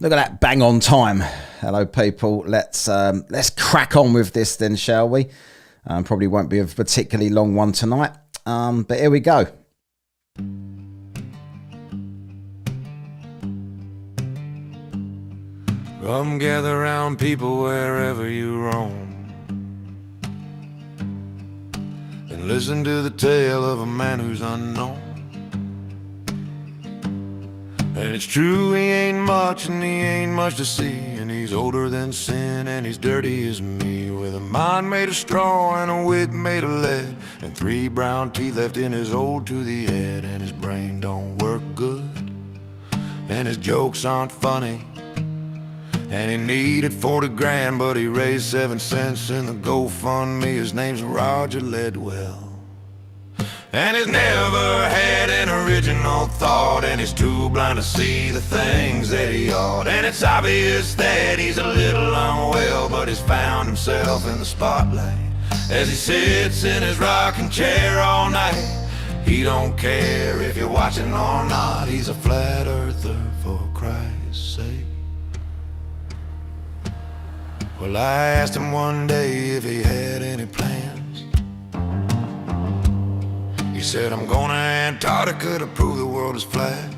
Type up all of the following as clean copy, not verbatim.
Look at that, bang on time. Hello, people. Let's crack on with this then, shall we? Probably won't be a particularly long one tonight, but here we go. Come gather round, people, wherever you roam, and listen to the tale of a man who's unknown. And it's true, he ain't much, and he ain't much to see, and he's older than sin, and he's dirty as me, with a mind made of straw and a wit made of lead, and 3 brown teeth left in his old to the head, and his brain don't work good, and his jokes aren't funny, and he needed 40 grand, but he raised 7 cents in the GoFundMe. His name's Roger Ledwell. And he's never had an original thought, and he's too blind to see the things that he ought. And it's obvious that he's a little unwell, but he's found himself in the spotlight as he sits in his rocking chair all night. He don't care if you're watching or not, he's a flat earther for Christ's sake. Well, I asked him one day if he had any plans. He said, I'm going to Antarctica to prove the world is flat.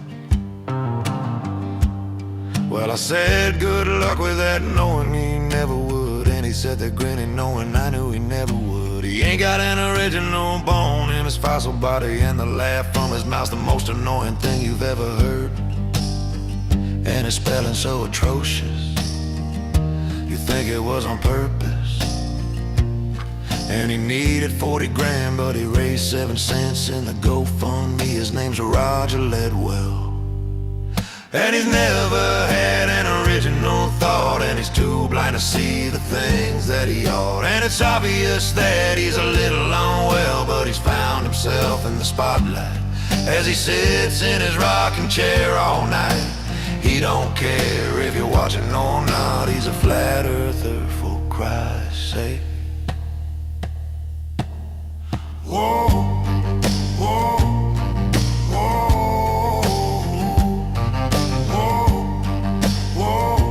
Well, I said, good luck with that, knowing he never would. And he said that grinning, knowing I knew he never would. He ain't got an original bone in his fossil body, and the laugh from his mouth's the most annoying thing you've ever heard. And his spelling so atrocious, you think it was on purpose. And he needed 40 grand, but he raised 7 cents in the GoFundMe. His name's Roger Ledwell. And he's never had an original thought, and he's too blind to see the things that he ought. And it's obvious that he's a little unwell, but he's found himself in the spotlight as he sits in his rocking chair all night. He don't care if you're watching or not, he's a flat earther for Christ's sake. Whoa, whoa, whoa, whoa, whoa,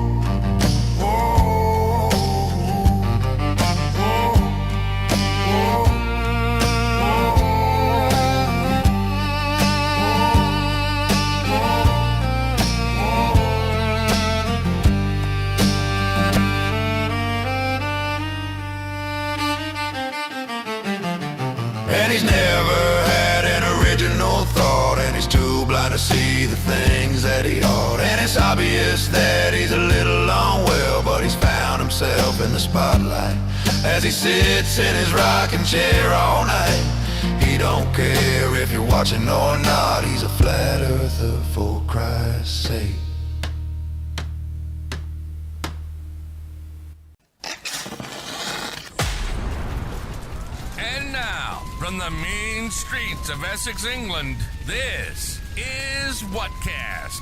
And he's never had an original thought, and he's too blind to see the things that he ought. And it's obvious that he's a little unwell, but he's found himself in the spotlight as he sits in his rocking chair all night. He don't care if you're watching or not, he's a flat earther for Christ's sake. And now, from the mean streets of Essex, England, this is Whatcast.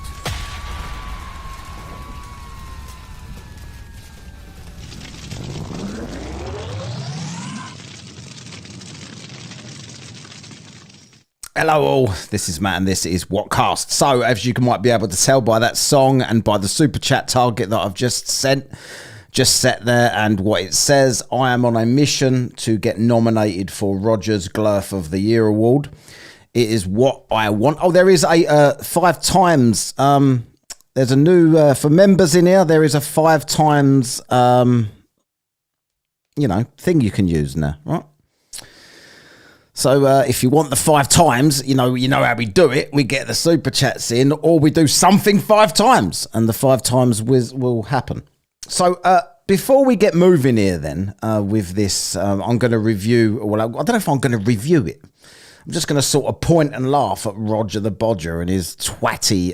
Hello all, this is Matt and this is Whatcast. So, as you might be able to tell by that song and by the super chat target that I've just set there and what it says, I am on a mission to get nominated for Roger's Glurf of the Year award. It is what I want. Oh, there is a 5 times, there's a new, for members in here, there is a 5 times, thing you can use now, right? So if you want the 5 times, you know how we do it. We get the super chats in, or we do something 5 times, and the 5 times will happen. So before we get moving here then with this, I'm going to review, well, I don't know if I'm going to review it. I'm just going to sort of point and laugh at Roger the Bodger and his twatty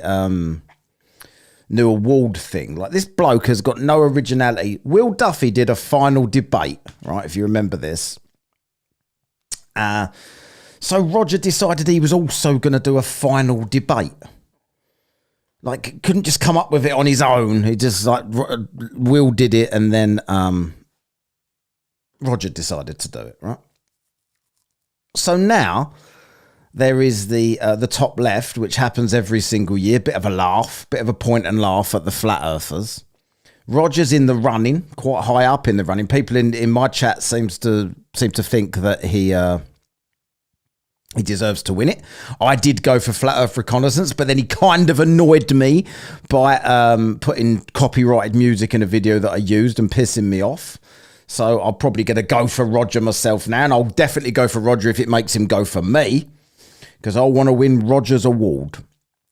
new award thing. Like, this bloke has got no originality. Will Duffy did a final debate, right, if you remember this. So Roger decided he was also going to do a final debate. Like, couldn't just come up with it on his own. He just, like, Will did it, and then Roger decided to do it, right? So now there is the top left, which happens every single year. Bit of a laugh, bit of a point and laugh at the flat earthers. Roger's in the running, quite high up in the running. People in my chat seem to think that he deserves to win it. I did go for Flat Earth Reconnaissance, but then he kind of annoyed me by putting copyrighted music in a video that I used and pissing me off. So I'm probably going to go for Roger myself now, and I'll definitely go for Roger if it makes him go for me, because I want to win Roger's award.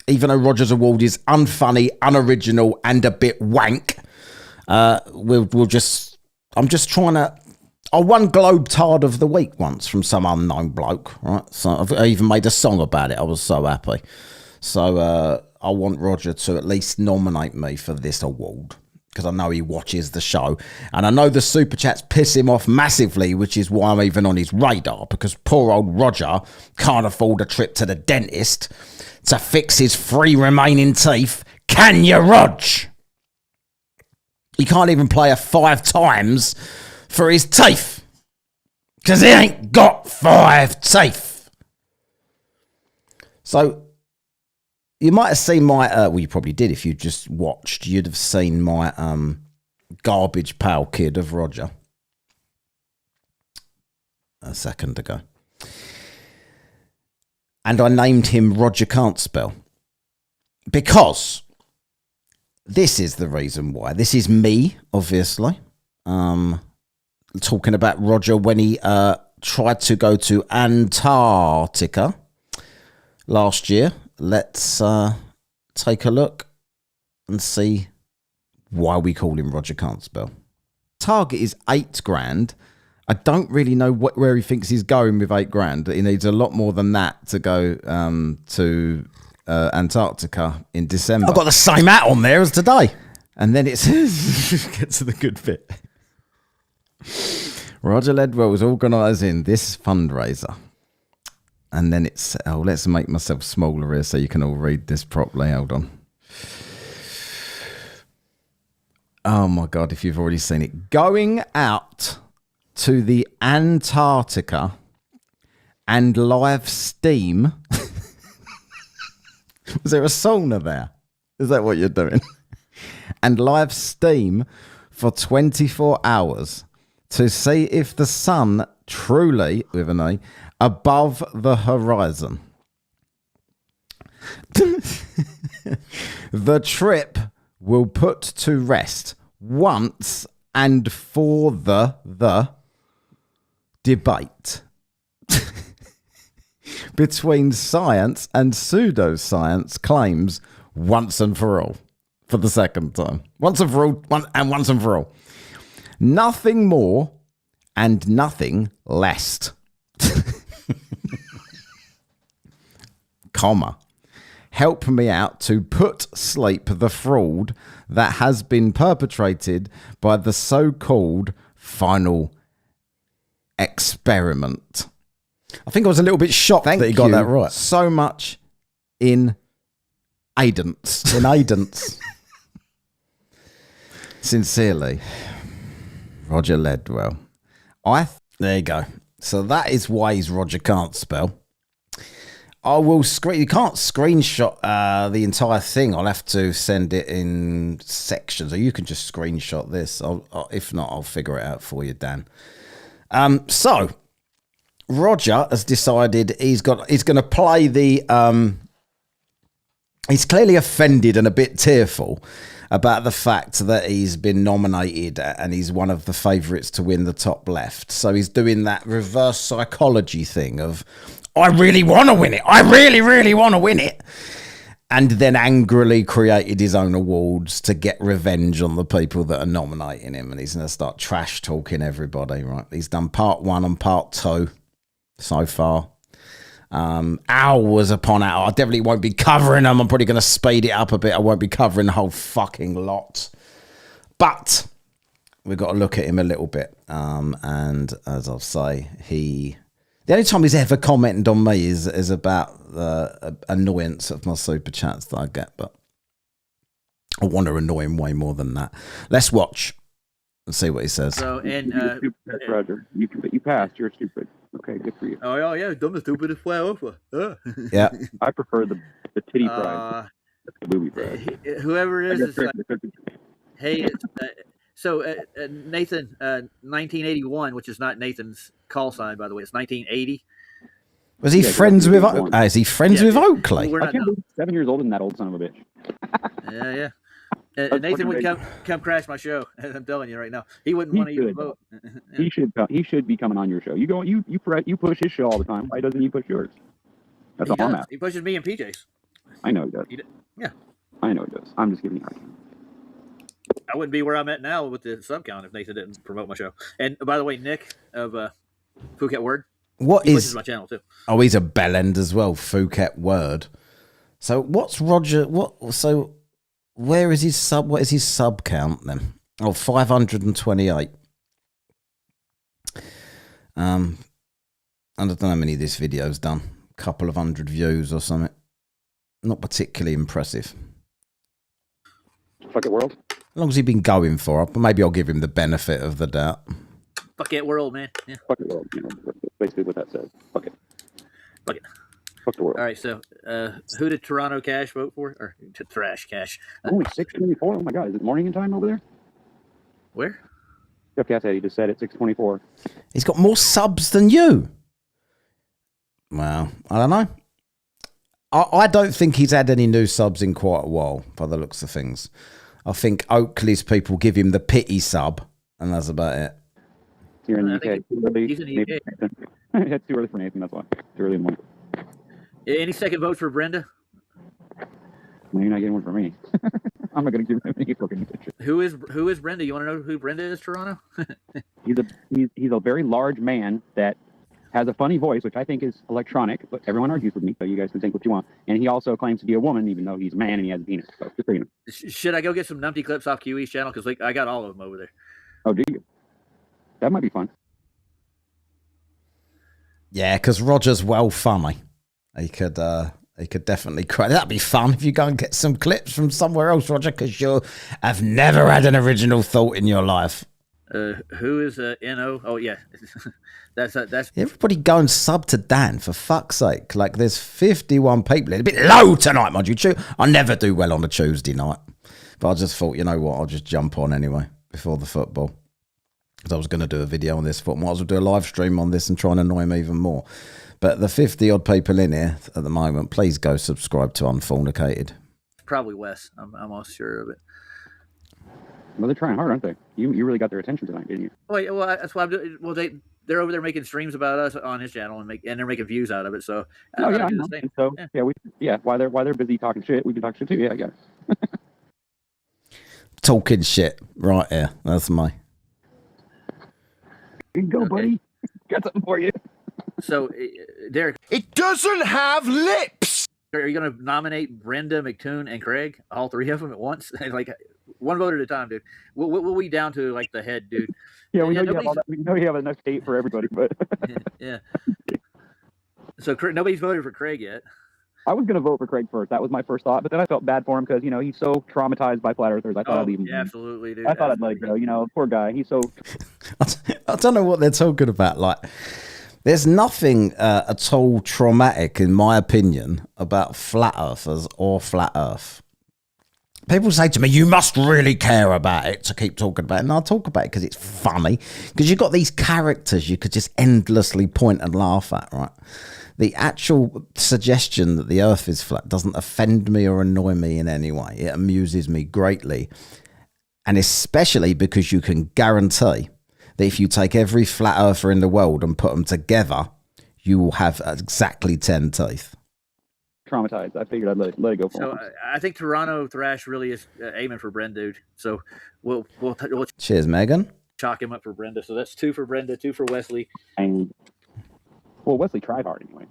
Even though Roger's award is unfunny, unoriginal, and a bit wank, I'm just trying to. I won Globetard of the Week once from some unknown bloke, right? So I even made a song about it. I was so happy. So I want Roger to at least nominate me for this award, because I know he watches the show. And I know the super chats piss him off massively, which is why I'm even on his radar, because poor old Roger can't afford a trip to the dentist to fix his 3 remaining teeth. Can you, Rog? He can't even play a 5 times for his teeth, because he ain't got 5 teeth. So you might have seen my well, you probably did if you just watched. You'd have seen my garbage pail kid of Roger a second ago, and I named him Roger Can't Spell, because this is the reason why. This is me, obviously, talking about Roger when he tried to go to Antarctica last year. Let's take a look and see why we call him Roger Can't Spell. Target is $8,000. I don't really know where he thinks he's going with $8,000. He needs a lot more than that to go to Antarctica in December. I've got the same hat on there as today. And then it says, get to the good bit. Roger Ledwell was organising this fundraiser. And then it's, oh, let's make myself smaller here so you can all read this properly. Hold on. Oh my God, if you've already seen it. Going out to the Antarctica and live steam. Was there a sauna there? Is that what you're doing? And live steam for 24 hours to see if the sun truly, with an A, above the horizon. The trip will put to rest once and for the debate between science and pseudoscience claims once and for all. For the second time. Once and for all, once and for all. Nothing more and nothing less. Comma. Help me out to put sleep the fraud that has been perpetrated by the so-called final experiment. I think I was a little bit shocked that he got that right. So much in aidance. In aidance. Sincerely, Roger Ledwell. There you go. So that is why he's Roger Can't Spell. I will screen. You can't screenshot the entire thing. I'll have to send it in sections, or you can just screenshot this. If not, I'll figure it out for you, Dan. So Roger has decided he's going to play the. He's clearly offended and a bit tearful about the fact that he's been nominated and he's one of the favourites to win the top left. So he's doing that reverse psychology thing of, I really want to win it. I really, really want to win it. And then angrily created his own awards to get revenge on the people that are nominating him. And he's going to start trash talking everybody, right? He's done part 1 and part 2 so far. Hours upon hours. I definitely won't be covering them. I'm probably going to speed it up a bit. I won't be covering the whole fucking lot. But we've got to look at him a little bit. And as I'll say, the only time he's ever commented on me is about the annoyance of my super chats that I get. But I want to annoy him way more than that. Let's watch and see what he says. So, and Roger, you passed. You're stupid. Okay, good for you. Oh yeah, dumb and stupid as well. Yeah. I prefer the titty fries, the booby fries. Whoever it I is, guess it's like, hey, Nathan, 1981, which is not Nathan's call sign, by the way. It's 1980. Was he friends with? Is he friends with Oakley? I can't believe he's 7 years older than that old son of a bitch. Yeah. Nathan would come crash my show. I'm telling you right now, he wouldn't want to even vote. He should be coming on your show. You push his show all the time. Why doesn't he push yours? That's all I'm asking. He pushes me and PJ's. I know he does. Yeah. I know he does. I'm just giving you a hard time. I wouldn't be where I'm at now with the sub count if Nathan didn't promote my show. And by the way, Nick of Phuket Word. He pushes my channel too. Oh, he's a bellend as well. Phuket Word. So what's Roger? So where is his sub? What is his sub count then? Oh, 528. I don't know how many this video's done. A couple of hundred views or something. Not particularly impressive. Fuck it, world. As long as he's been going for it, but maybe I'll give him the benefit of the doubt. Fuck it, world, man. Yeah. Fuck it, world. You know, basically what that says. Fuck it. Fuck it. Fuck the world. All right, so who did Toronto Cash vote for? Or Trash Cash? Only 6:24. Oh my God, is it morning in time over there? Where? Jeff Cassidy just said it. 6:24. He's got more subs than you. Well, I don't know. I don't think he's had any new subs in quite a while, by the looks of things. I think Oakley's people give him the pity sub, and that's about it. You're in the UK. He's in the UK. It's too early for Nathan, that's why. Too early in the morning. Any second vote for Brenda? No, you're not getting one for me. I'm not going to give him any fucking attention. Who is Brenda? You want to know who Brenda is, Toronto? he's a very large man that has a funny voice, which I think is electronic, but everyone argues with me, so you guys can think what you want. And he also claims to be a woman, even though he's a man and he has a penis. So just for you. Should I go get some numpty clips off QE's channel? Because I got all of them over there. Oh, do you? That might be fun. Yeah, because Roger's well funny. He could definitely cry. That'd be fun if you go and get some clips from somewhere else, Roger, because you have never had an original thought in your life. Who is NO? Oh yeah, that's everybody go and sub to Dan for fuck's sake. Like there's 51 people. It's a bit low tonight, mind you. I never do well on a Tuesday night, but I just thought, you know what, I'll just jump on anyway before the football, because I was going to do a video on this football. I was going to do a live stream on this and try and annoy him even more. But the 50 odd people in here at the moment, please go subscribe to Unfornicated. Probably Wes. I'm almost sure of it. Well, they're trying hard, aren't they? You really got their attention tonight, didn't you? Well, that's why I'm doing. Well, they're over there making streams about us on his channel and they're making views out of it. So I know. So while they're busy talking shit, we can talk shit too. Yeah, I got it. Talking shit right here. That's my. Here you go, buddy. Got something for you. So, Derek, it doesn't have lips. Are you going to nominate Brenda, McToon, and Craig, all three of them at once? Like one vote at a time, dude. We'll be down to like the head, dude. Yeah, we know you have all that. We know you have enough hate for everybody, but yeah. So nobody's voted for Craig yet. I was going to vote for Craig first. That was my first thought, but then I felt bad for him because he's so traumatized by flat earthers. I thought I'd leave him. Yeah, absolutely, dude. I thought I'd let it go. Poor guy. He's so. I don't know what they're talking about. Like, there's nothing at all traumatic, in my opinion, about flat earthers or flat Earth. People say to me, you must really care about it to keep talking about it. And I'll talk about it because it's funny. Because you've got these characters you could just endlessly point and laugh at, right? The actual suggestion that the Earth is flat doesn't offend me or annoy me in any way. It amuses me greatly. And especially because you can guarantee that if you take every flat earther in the world and put them together, you will have exactly 10 teeth. Traumatized. I figured I'd let it go for him. So I think Toronto Thrash really is aiming for Brenda, dude. So we'll cheers, Megan. Chalk him up for Brenda. So that's 2 for Brenda, 2 for Wesley. Well, Wesley tried hard anyway.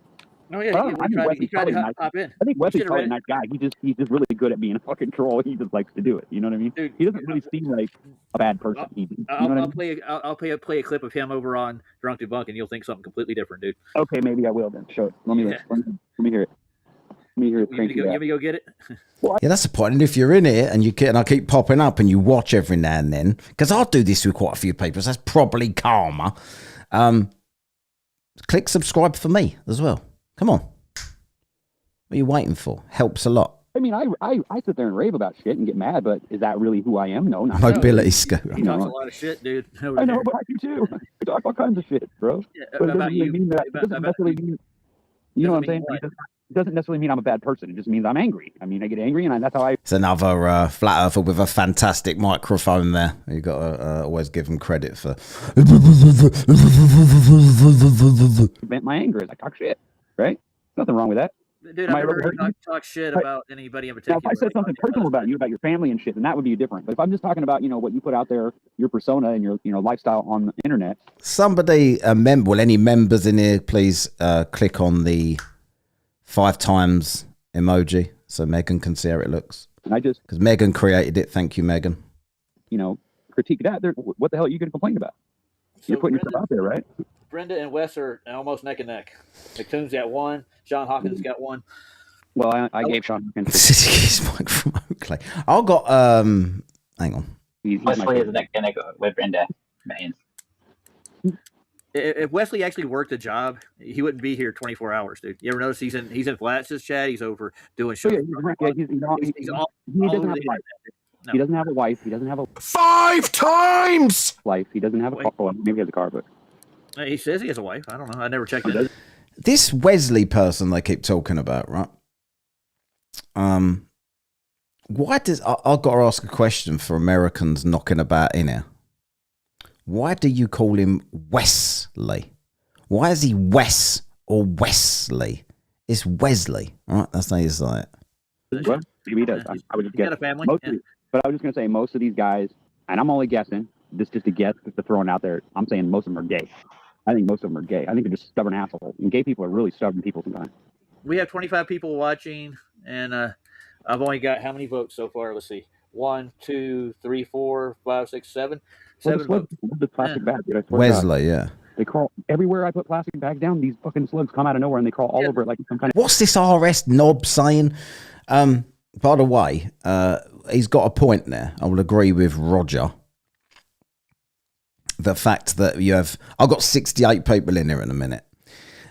Oh yeah, he tried to hop in. I think Wesley's probably a nice guy. He's just really good at being a fucking troll. He just likes to do it. You know what I mean? Dude, he doesn't really seem like a bad person. I'll play a clip of him over on Drunk Debunk, and you'll think something completely different, dude. Okay, maybe I will then. Show it. Let me hear it. Let me hear it. You want me to go get it? Yeah, that's the point. And if you're in here and I keep popping up and you watch every now and then, because I'll do this with quite a few people, so that's probably karma. Click subscribe for me as well. Come on. What are you waiting for? Helps a lot. I mean, I sit there and rave about shit and get mad, but is that really who I am? No, not Mobility scooter. He talks a lot of shit, dude. I know, but I do too. I talk all kinds of shit, bro. Yeah, But it about doesn't you. really mean that. It doesn't necessarily mean. You know what I'm saying? What? It doesn't necessarily mean I'm a bad person. It just means I'm angry. I mean, I get angry, and that's how I. It's another flat earther with a fantastic microphone there. You got to always give him credit for. Vent my anger. I talk shit, right? Nothing wrong with that. Dude, I've never heard you talk shit about anybody in particular. Now, if I said something personal about you, about your family and shit, then that would be different. But if I'm just talking about, what you put out there, your persona and your, lifestyle on the internet. Somebody, any members in here, please click on the 5 times emoji so Megan can see how it looks. And I just, because Megan created it. Thank you, Megan. Critique that. What the hell are you going to complain about? You're putting yourself out there, right? Brenda and Wes are almost neck and neck. McToon's got 1. Sean Hawkins got 1. Well, I gave Sean Hawkins. He's Mike from Oakley. I've got, hang on. Wesley is neck and neck with Brenda. Man. If Wesley actually worked a job, he wouldn't be here 24 hours, dude. You ever notice he's in Flats, Chad? He's over doing shows. He's all over the internet. No. He doesn't have a wife. He doesn't have a 5 times wife. He doesn't have a car. Well, maybe he has a car, but he says he has a wife. I don't know. I never checked it. This Wesley person they keep talking about, right? Why does I've got to ask a question for Americans knocking about in here? Why do you call him Wesley? Why is he Wes or Wesley? It's Wesley, right? That's how you say it. Well, maybe he does. I would just guess. Got a family. But I was just gonna say most of these guys, and I'm only guessing. This just a guess, just to throw it out there. I'm saying most of them are gay. I think most of them are gay. I think they're just stubborn assholes. And gay people are really stubborn people sometimes. We have 25 people watching, and I've only got how many votes so far? Let's see. 1, 2, 3, 4, 5, 6, 7. 7 votes. The plastic bag, dude, Wesley, yeah. They crawl everywhere I put plastic bags down. These fucking slugs come out of nowhere and they crawl all over it like some kind of. What's this RS knob saying? By the way, he's got a point there. I will agree with Roger. The fact that I've got 68 people in here in a minute.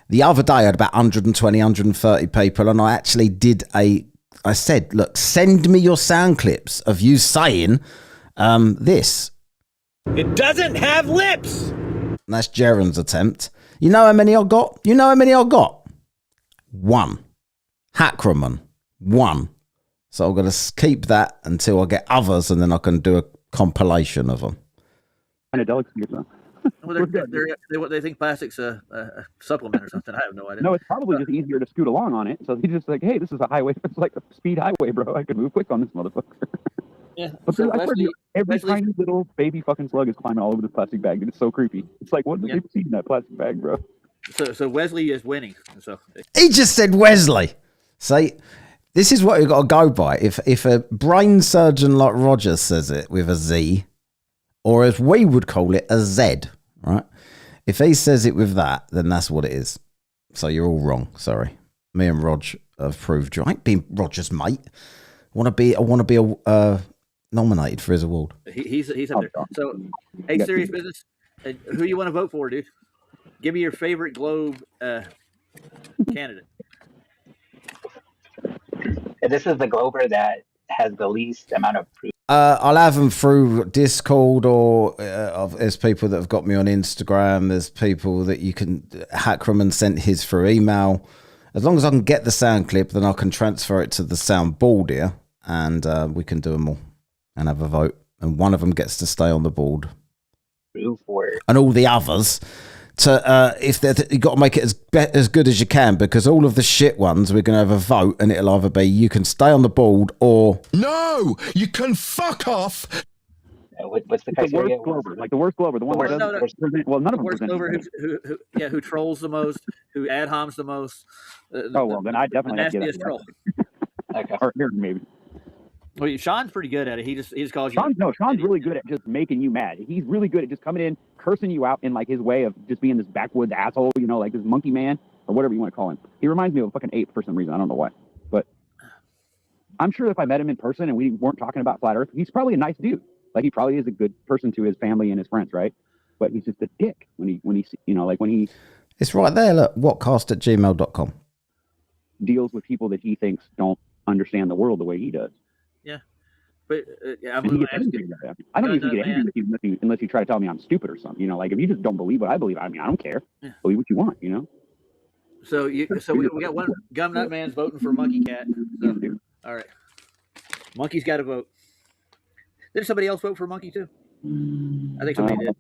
The other day I had about 120, 130 people, and I actually I said, look, send me your sound clips of you saying this. It doesn't have lips. And that's Jaron's attempt. You know how many I got? 1. Hackreman. 1. So I'm going to keep that until I get others, and then I can do a compilation of them. Kind of delicacy or something. Well, they think plastic's a supplement or something. I have no idea. No, it's probably just easier to scoot along on it. So he's just like, hey, this is a highway. It's like a speed highway, bro. I could move quick on this motherfucker. Yeah. But so every tiny little baby fucking slug is climbing all over this plastic bag. It's so creepy. It's like, what did they see in that plastic bag, bro? So Wesley is winning. So he just said Wesley. See, this is what you've got to go by. If a brain surgeon like Roger says it with a Z, or as we would call it, a Z, right? If he says it with that, then that's what it is. So you're all wrong. Sorry. Me and Rog have proved you. I ain't been Roger's mate. I want to be nominated for his award. He's up there. So, hey, serious business. Who you want to vote for, dude? Give me your favorite Globe candidate. This is the Glober that has the least amount of proof. I'll have them through Discord, or there's people that have got me on Instagram. There's people that you can. Hackreman sent his through email. As long as I can get the sound clip, then I can transfer it to the sound board here, and we can do them all and have a vote. And one of them gets to stay on the board. And all the others, you got to make it as good as you can, because all of the shit ones, we're going to have a vote, and it'll either be you can stay on the board or no, you can fuck off. What's the criteria? The worst Glober, like the worst Glober, the one that doesn't present. Well, none of them worst Glober who trolls the most, who ad homs the most. Then I definitely have to get troll. Okay, or here maybe. Well, Sean's pretty good at it. He just calls you. Sean's really good at just making you mad. He's really good at just coming in, cursing you out in like his way of just being this backwoods asshole, like this monkey man or whatever you want to call him. He reminds me of a fucking ape for some reason. I don't know why, but I'm sure if I met him in person and we weren't talking about flat Earth, he's probably a nice dude. Like he probably is a good person to his family and his friends, right? But he's just a dick when he It's right there. Look, whatcast@gmail.com. deals with people that he thinks don't understand the world the way he does. Yeah. But I'm And he going gets to ask angry you. about that. I don't usually No, get angry with you unless you try to tell me I'm stupid or something. You know, like if you just don't believe what I believe, I mean, I don't care. Yeah. Believe what you want, you know? So we got one Gumnut Man's voting for Monkey Cat. So, all right. Monkey's got to vote. Did somebody else vote for Monkey too? I think somebody did.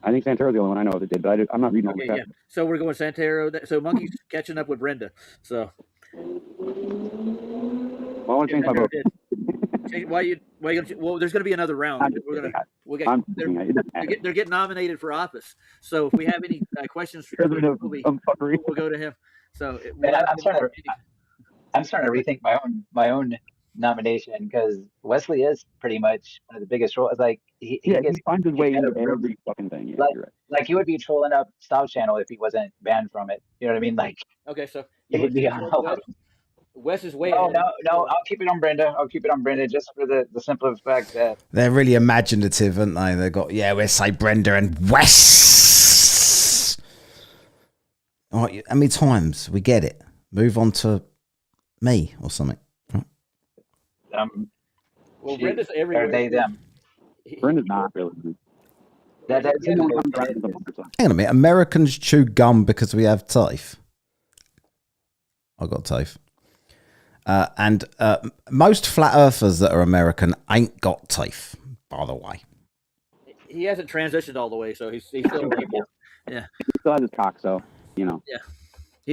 I think Santero's the only one I know that did, but I'm not reading all the Okay, yeah. So we're going Santero. So Monkey's catching up with Brenda. So Well, I want to change my vote. Why you gonna? Well, there's going to be another round. They're getting nominated for office. So if we have any questions, we'll go to him. So I'm starting to rethink my own nomination because Wesley is pretty much one of the biggest trolls. Like he finds his way into every fucking thing. Yeah, you're right. Like he would be trolling up Stop Channel if he wasn't banned from it. You know what I mean? Like okay, so he'd be on all Wes is way. No, I'll keep it on Brenda. Just for the simple fact that they're really imaginative, aren't they? They've got we'll say Brenda and Wes. All right, how many times we get it? Move on to me or something. Well, Brenda's everywhere. Are they them? Brenda's not really. Hang on a minute. Americans chew gum because we have teeth. I got teeth. And most flat earthers that are American ain't got teeth, by the way. He hasn't transitioned all the way, so he's still yeah. He still has his cock, so you know. Yeah,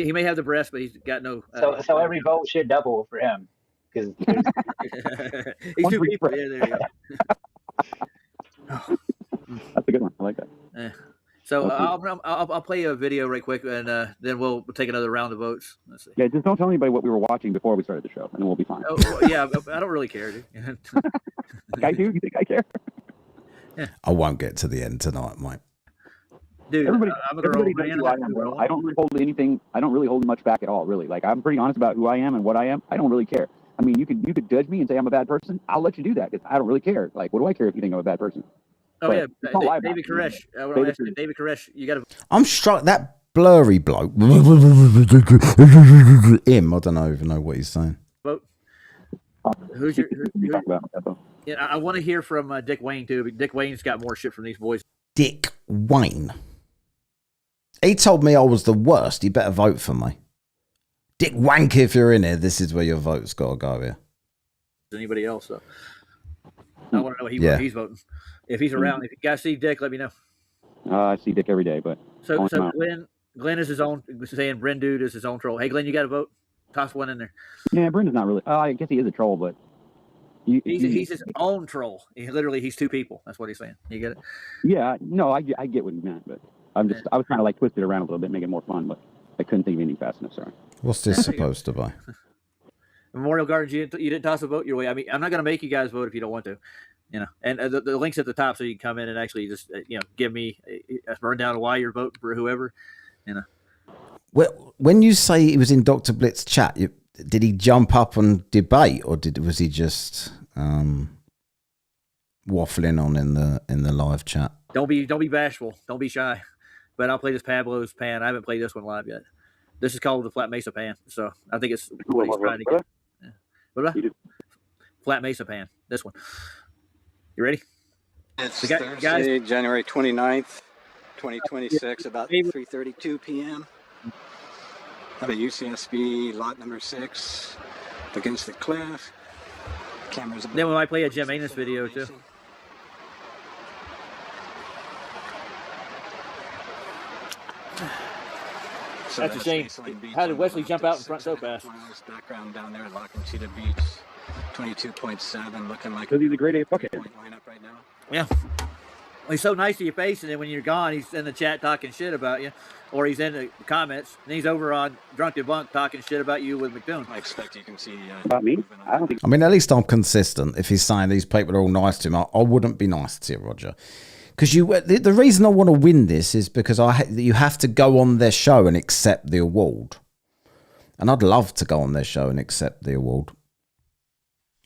he may have the breast, but he's got no. So every vote should double for him because he's two people. Yeah, there you go. That's a good one. I like that. Yeah. So I'll play a video right quick, and then we'll take another round of votes. Let's see. Yeah, just don't tell anybody what we were watching before we started the show, and then we'll be fine. Oh, well, yeah, I don't really care, dude. I do. You think I care? Yeah. I won't get to the end tonight, mate. Dude, everybody I'm a knows who I am, bro. I don't really hold anything. I don't really hold much back at all, really. Like I'm pretty honest about who I am and what I am. I don't really care. I mean, you could judge me and say I'm a bad person. I'll let you do that because I don't really care. Like, what do I care if you think I'm a bad person? Oh but yeah, David Koresh. David Koresh, you got to. I'm struck that blurry bloke. Him, I don't even know what he's saying. Vote. Who you talking about? Yeah, I want to hear from Dick Wayne too. Dick Wayne's got more shit from these boys. Dick Wayne. He told me I was the worst. He better vote for me. Dick Wank, if you're in here, this is where your vote's got to go here. Anybody else? So. I want to know what he's voting. If he's around, if you guys see Dick, let me know. I see Dick every day, but so Glenn is his own. Saying Bryn Dude is his own troll. Hey, Glenn, you got to vote. Toss one in there. Yeah, Brenda's not really. I guess he is a troll, but he's his own troll. He's two people. That's what he's saying. You get it? Yeah, no, I get what he meant, but I was trying to like twist it around a little bit, make it more fun, but I couldn't think of anything fast enough. Sorry. What's this supposed to be? Memorial Gardens. You didn't toss a vote your way. I mean, I'm not going to make you guys vote if you don't want to. You know, and the link's at the top, so you can come in and actually just give me a burn down of why you're voting for whoever. You know. Well, when you say he was in Dr. Blitz's chat, did he jump up and debate, or was he just waffling on in the live chat? Don't be bashful. Don't be shy. But I'll play this Pablo's pan. I haven't played this one live yet. This is called the Flat Mesa pan, so I think it's what he's trying to get. Yeah. What Flat Mesa pan. This one. You ready? It's Thursday, January 29th, 2026, about 3:32 p.m. At a UCSB lot number 6 against the cliff. Cameras. Then we might play a Jim Anus video too. So that's a shame. How did Wesley jump out in front so fast? Background down there, La Conchita Beach, 22.7, looking like because he's a grade A bucket lineup right now. Yeah. Well, he's so nice to your face, and then when you're gone, he's in the chat talking shit about you, or he's in the comments, and he's over on Drunk Debunk talking shit about you with McDoon. I expect you can see. About me? I don't think. I mean, at least I'm consistent. If he's saying these people are all nice to him, I wouldn't be nice to you, Roger. Because the reason I want to win this is because you have to go on their show and accept the award. And I'd love to go on their show and accept the award.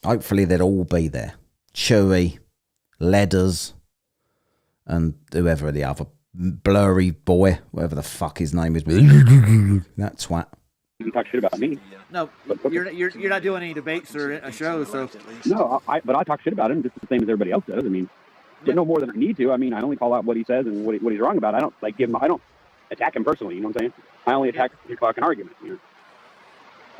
Hopefully they'd all be there. Chewy, Ledders, and whoever the other blurry boy, whatever the fuck his name is. That twat. You can talk shit about me. No, you're not doing any debates or a show, so. No, but I talk shit about him just the same as everybody else does. I mean, but no more than I need to. I mean, I only call out what he says and what he's wrong about. I don't like give him. I don't attack him personally. You know what I'm saying? I only attack his fucking argument. You know?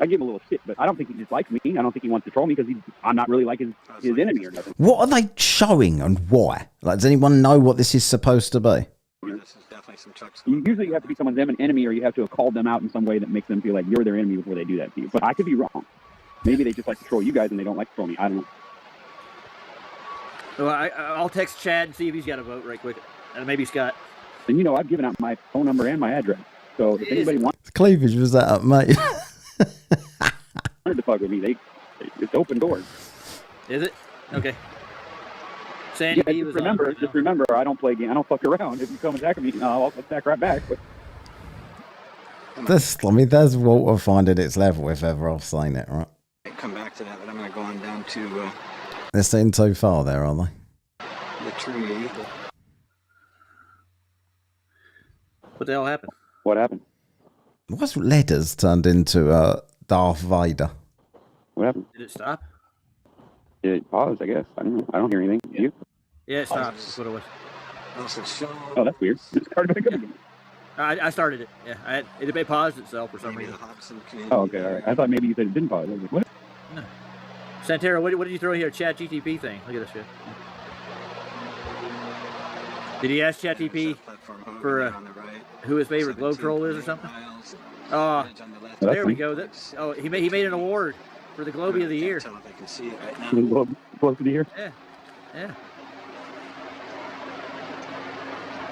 I give him a little shit, but I don't think he dislikes me. I don't think he wants to troll me because I'm not really like his enemy or nothing. What are they showing and why? Like, does anyone know what this is supposed to be? This is definitely some Chuck's. Usually you have to be someone's enemy, or you have to have called them out in some way that makes them feel like you're their enemy before they do that to you. But I could be wrong. Maybe they just like to troll you guys and they don't like to troll me. I don't know. Well, I'll text Chad and see if he's got a vote right quick. And maybe Scott. And you know, I've given out my phone number and my address. So if anybody wants Cleavage was that up, mate. to fuck with me, it's open doors. Is it? Okay. Sandy Yeah, just remember, I don't play game. I don't fuck around. If you come attack me, I'll attack right back. But That's Walter finding its level, if ever I've seen it, right? Come back to that, but I'm going to go on down to They're sitting too far there, aren't they? the tree. What the hell happened? what happened? What's Letters turned into Darth Vader? What happened? Did it stop? It paused, I guess. I don't know. I don't hear anything. You? Yeah, it stopped. That's what it was. Oh, that's weird. It started back up again. I started it. Yeah, it paused itself for some reason. Oh, okay, all right. I thought maybe you said it didn't pause. I was like, what? No. Santero, what did you throw here? Chat GTP thing. Look at this shit. Did he ask Chat GTP for who his favorite globe troll is or something? Oh, there we go. He made an award for the Globie of the Year. Close to the year? Yeah. Yeah.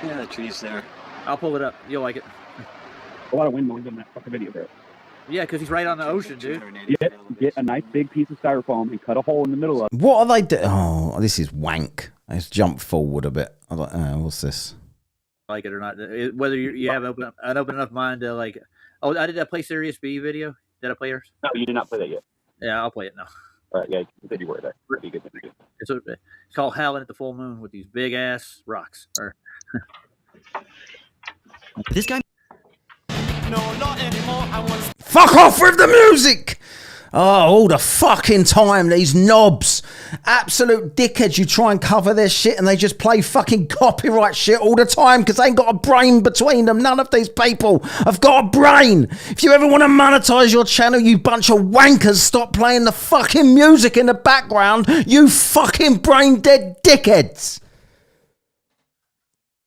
Yeah, the tree's there. I'll pull it up. You'll like it. A lot of wind noise in that fucking video, bro. Yeah, because he's right on the ocean, dude. Get a nice big piece of styrofoam and cut a hole in the middle of it. What are they doing? Oh, this is wank. Let's jump forward a bit. I don't know. What's this? Like it or not. Whether you have an open enough mind to like. Oh, I did that play Serious B video. Did I play yours? No, you did not play that yet. Yeah, I'll play it now. All right, yeah, you said you were there. Pretty good. It's called Howling at the Full Moon with these big ass rocks. This guy. No, not anymore. I want to Fuck off with the music! Oh, all the fucking time, these knobs. Absolute dickheads. You try and cover their shit and they just play fucking copyright shit all the time because they ain't got a brain between them. None of these people have got a brain. If you ever want to monetize your channel, you bunch of wankers, stop playing the fucking music in the background. You fucking brain dead dickheads.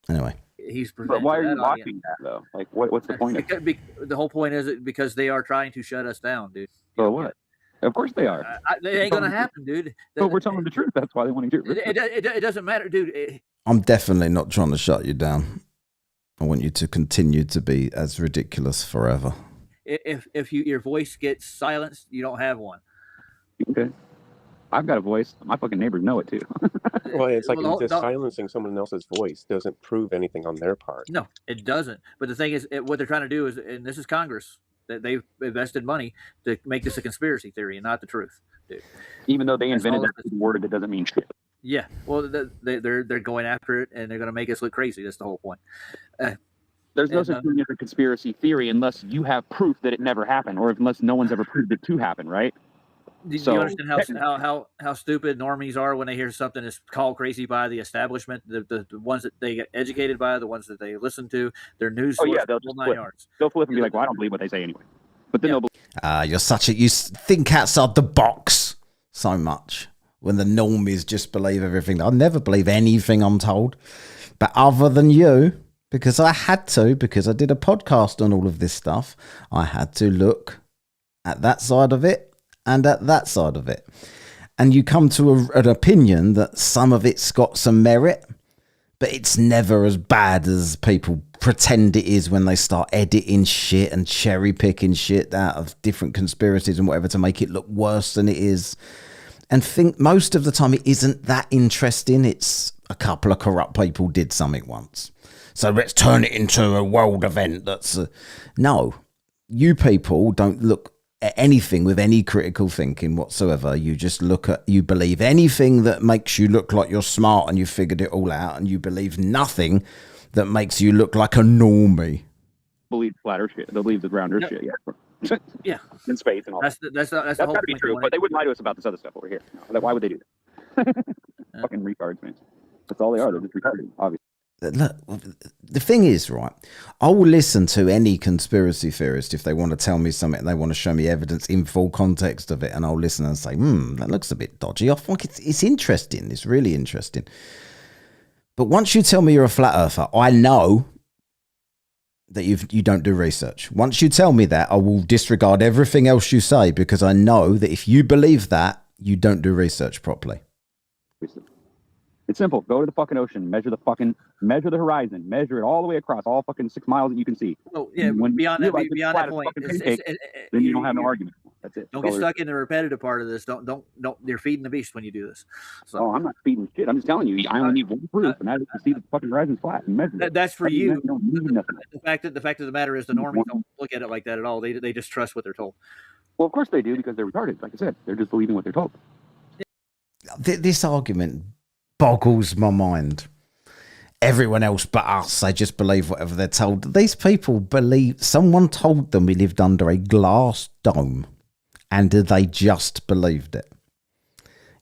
Anyway. But why are you watching that, though? Like, what's the point of it? The whole point is because they are trying to shut us down, dude. So what? Of course they are. They ain't going to happen, dude. But we're telling the truth. That's why they want to get rid of it. It doesn't matter, dude. I'm definitely not trying to shut you down. I want you to continue to be as ridiculous forever. If your voice gets silenced, you don't have one. Okay. I've got a voice. My fucking neighbors know it too. Well, it's like just silencing someone else's voice doesn't prove anything on their part. No, it doesn't. But the thing is, what they're trying to do is, and this is Congress, that they've invested money to make this a conspiracy theory and not the truth, dude. Even though they invented that word, that doesn't mean shit. Yeah, well, they're going after it, and they're going to make us look crazy. That's the whole point. There's no such thing as a conspiracy theory unless you have proof that it never happened, or unless no one's ever proved it to happen, right? Do you understand how stupid normies are when they hear something is called crazy by the establishment? The ones that they get educated by, the ones that they listen to, their news source, they'll flip and be like, well, I don't believe what they say anyway. But then they'll believe. You think outside the box so much when the normies just believe everything. I never believe anything I'm told. But other than you, because I had to, because I did a podcast on all of this stuff, I had to look at that side of it and at that side of it. And you come to an opinion that some of it's got some merit, but it's never as bad as people pretend it is when they start editing shit and cherry picking shit out of different conspiracies and whatever to make it look worse than it is. And think most of the time it isn't that interesting. It's a couple of corrupt people did something once. So let's turn it into a world event. No, you people don't look at anything with any critical thinking whatsoever. You just you believe anything that makes you look like you're smart and you figured it all out, and you believe nothing that makes you look like a normie. Believe flat Earth shit. They'll believe the round Earth shit. Yeah. Yeah. In space and all. That's the whole gotta be point. true, but they wouldn't lie to us about this other stuff over here. No, why would they do that? Fucking retards, man. That's all they are. They're just retarded, obviously. Look, the thing is, right, I will listen to any conspiracy theorist if they want to tell me something and they want to show me evidence in full context of it, and I'll listen and say, that looks a bit dodgy. I think it's interesting. It's really interesting. But once you tell me you're a flat earther, I know that you don't do research. Once you tell me that, I will disregard everything else you say, because I know that if you believe that, you don't do research properly. It's simple. Go to the fucking ocean, measure the horizon, measure it all the way across, all fucking 6 miles that you can see. Well, yeah, beyond that point, then you don't have no argument. That's it. Don't get stuck in the repetitive part of this. Don't. You're feeding the beast when you do this. So, I'm not feeding shit. I'm just telling you. I only need one proof, and that is to see the fucking horizon's flat and measure it. That's for you. The fact of the matter is, the normies don't look at it like that at all. They just trust what they're told. Well, of course they do, because they're retarded. Like I said, they're just believing what they're told. This argument boggles my mind. Everyone else but us, they just believe whatever they're told. These people believe someone told them we lived under a glass dome, and they just believed it.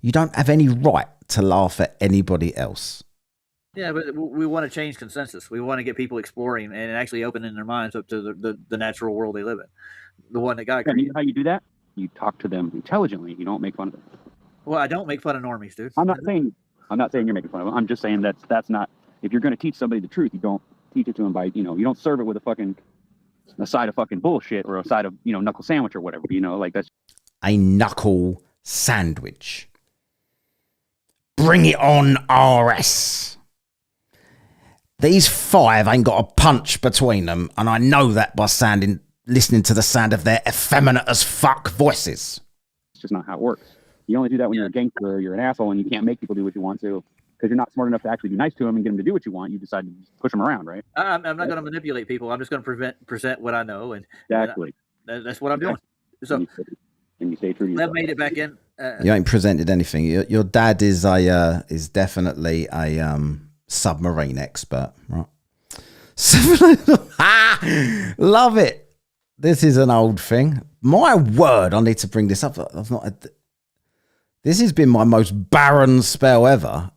You don't have any right to laugh at anybody else. Yeah, but we want to change consensus. We want to get people exploring and actually opening their minds up to the natural world they live in, the one that God created. You know how you do that? You talk to them intelligently. You don't make fun of them. Well, I don't make fun of normies, dude. I'm not saying you're making fun of them. I'm just saying that's not. If you're going to teach somebody the truth, you don't teach it to them by, you don't serve it with a side of fucking bullshit or a side of, knuckle sandwich or whatever, like that's a knuckle sandwich. Bring it on, RS. These 5 ain't got a punch between them, and I know that by listening to the sound of their effeminate as fuck voices. It's just not how it works. You only do that when you're a gangster or you're an asshole and you can't make people do what you want to. Because you're not smart enough to actually be nice to them and get them to do what you want. You decide to push them around, right? I'm not going to manipulate people. I'm just going to present what I know, and exactly that's what I'm doing. So, and you stay true to yourself. Lev made it back in. You ain't presented anything. Your dad is definitely a submarine expert, right? Love it. This is an old thing. My word, I need to bring this up. This has been my most barren spell ever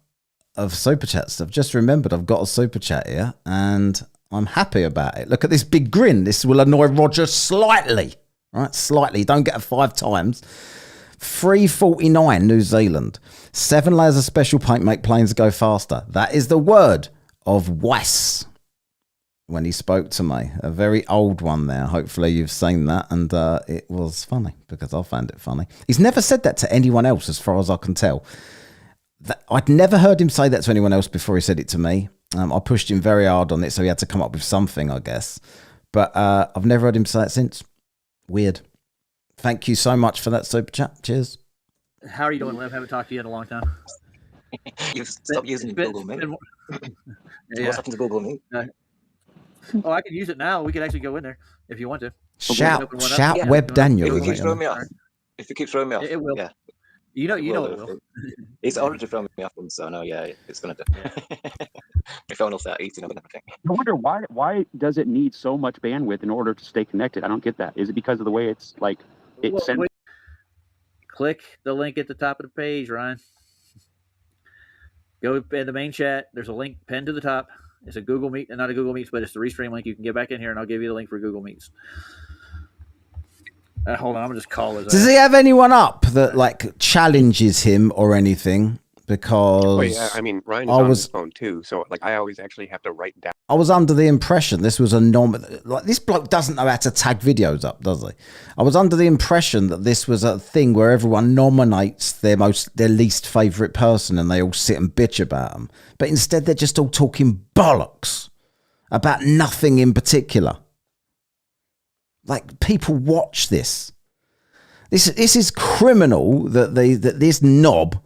of super chats. I've just remembered I've got a super chat here, and I'm happy about it. Look at this big grin. This will annoy Roger slightly, right? Slightly. Don't get it 5 times. 349 New Zealand. 7 layers of special paint make planes go faster. That is the word of Weiss when he spoke to me. A very old one there. Hopefully you've seen that, and it was funny because I found it funny. He's never said that to anyone else as far as I can tell. I'd never heard him say that to anyone else before he said it to me. I pushed him very hard on it, so he had to come up with something, I guess. But I've never heard him say it since. Weird. Thank you so much for that super chat. Cheers. How are you doing, Liv? Haven't talked to you in a long time. You've stopped using Google Meet. What's happened to Google Meet? Oh, I can use it now. We can actually go in there if you want to. Shout Web Daniel. If you keep throwing me off. If you keep throwing me off. It will. Yeah. You know it will. It's already thrown me off once, so no, yeah, it's gonna do. My phone will start eating up and everything. I wonder why does it need so much bandwidth in order to stay connected? I don't get that. Is it because of the way it's like it sends? Click the link at the top of the page, Ryan. Go in the main chat. There's a link pinned to the top. It's a Google Meet, not a Google Meets, but it's the Restream link. You can get back in here, and I'll give you the link for Google Meets. Hold on, I'm gonna just call it. Does he have anyone up that challenges him or anything? Because I mean, Ryan's on his phone too, so I always actually have to write down. I was under the impression this was a this bloke doesn't know how to tag videos up, does he? I was under the impression that this was a thing where everyone nominates their least favourite person and they all sit and bitch about them. But instead they're just all talking bollocks about nothing in particular. People watch this. This is criminal that this knob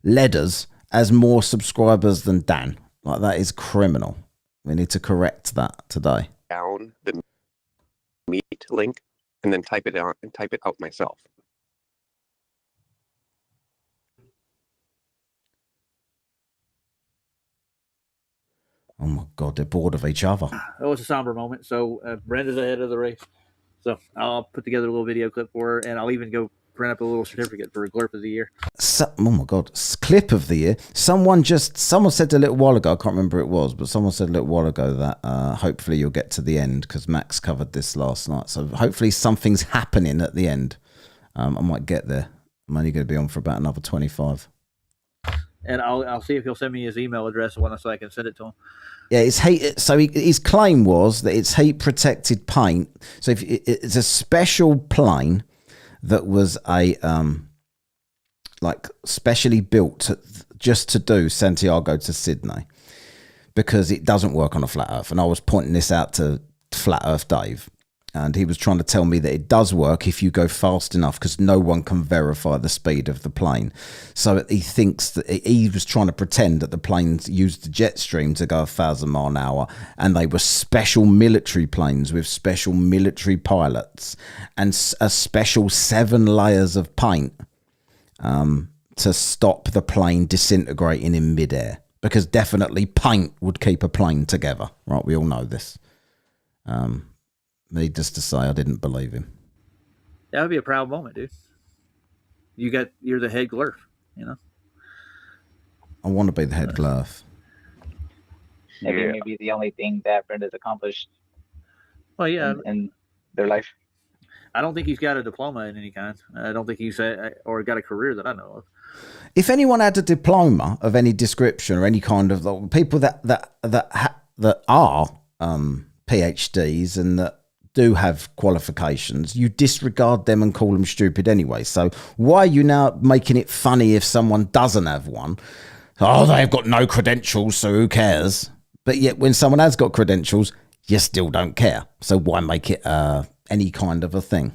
Ledders has more subscribers than Dan. That is criminal. We need to correct that today. Down the Meet link and then type it out myself. Oh my God, they're bored of each other. It was a somber moment. So Brenda's ahead of the race. So I'll put together a little video clip for her, and I'll even go print up a little certificate for a Glurp of the Year. Oh my God, clip of the year. Someone said a little while ago, I can't remember who it was, but someone said a little while ago that hopefully you'll get to the end, because Max covered this last night. So hopefully something's happening at the end. I might get there. I'm only going to be on for about another 25. And I'll see if he'll send me his email address so I can send it to him. Yeah, it's heat. So his claim was that it's heat protected paint. So if it's a special plane that was a like specially built just to do Santiago to Sydney, because it doesn't work on a flat Earth. And I was pointing this out to Flat Earth Dave, and he was trying to tell me that it does work if you go fast enough, because no one can verify the speed of the plane. So he thinks that he was trying to pretend that the planes used the jet stream to go 1,000 miles an hour, and they were special military planes with special military pilots and a special 7 layers of paint to stop the plane disintegrating in midair. Because definitely paint would keep a plane together, right? We all know this. Needless to say, I didn't believe him. That would be a proud moment, dude. You're the head Glurf, you know. I want to be the head Glurf. Maybe the only thing that Brenda's accomplished. Well, yeah, in their life. I don't think he's got a diploma in any kind. I don't think he's or got a career that I know of. If anyone had a diploma of any description or any kind of people that are PhDs and that do have qualifications, you disregard them and call them stupid anyway. So why are you now making it funny if someone doesn't have one? Oh, they've got no credentials, so who cares? But yet when someone has got credentials, you still don't care. So why make it any kind of a thing?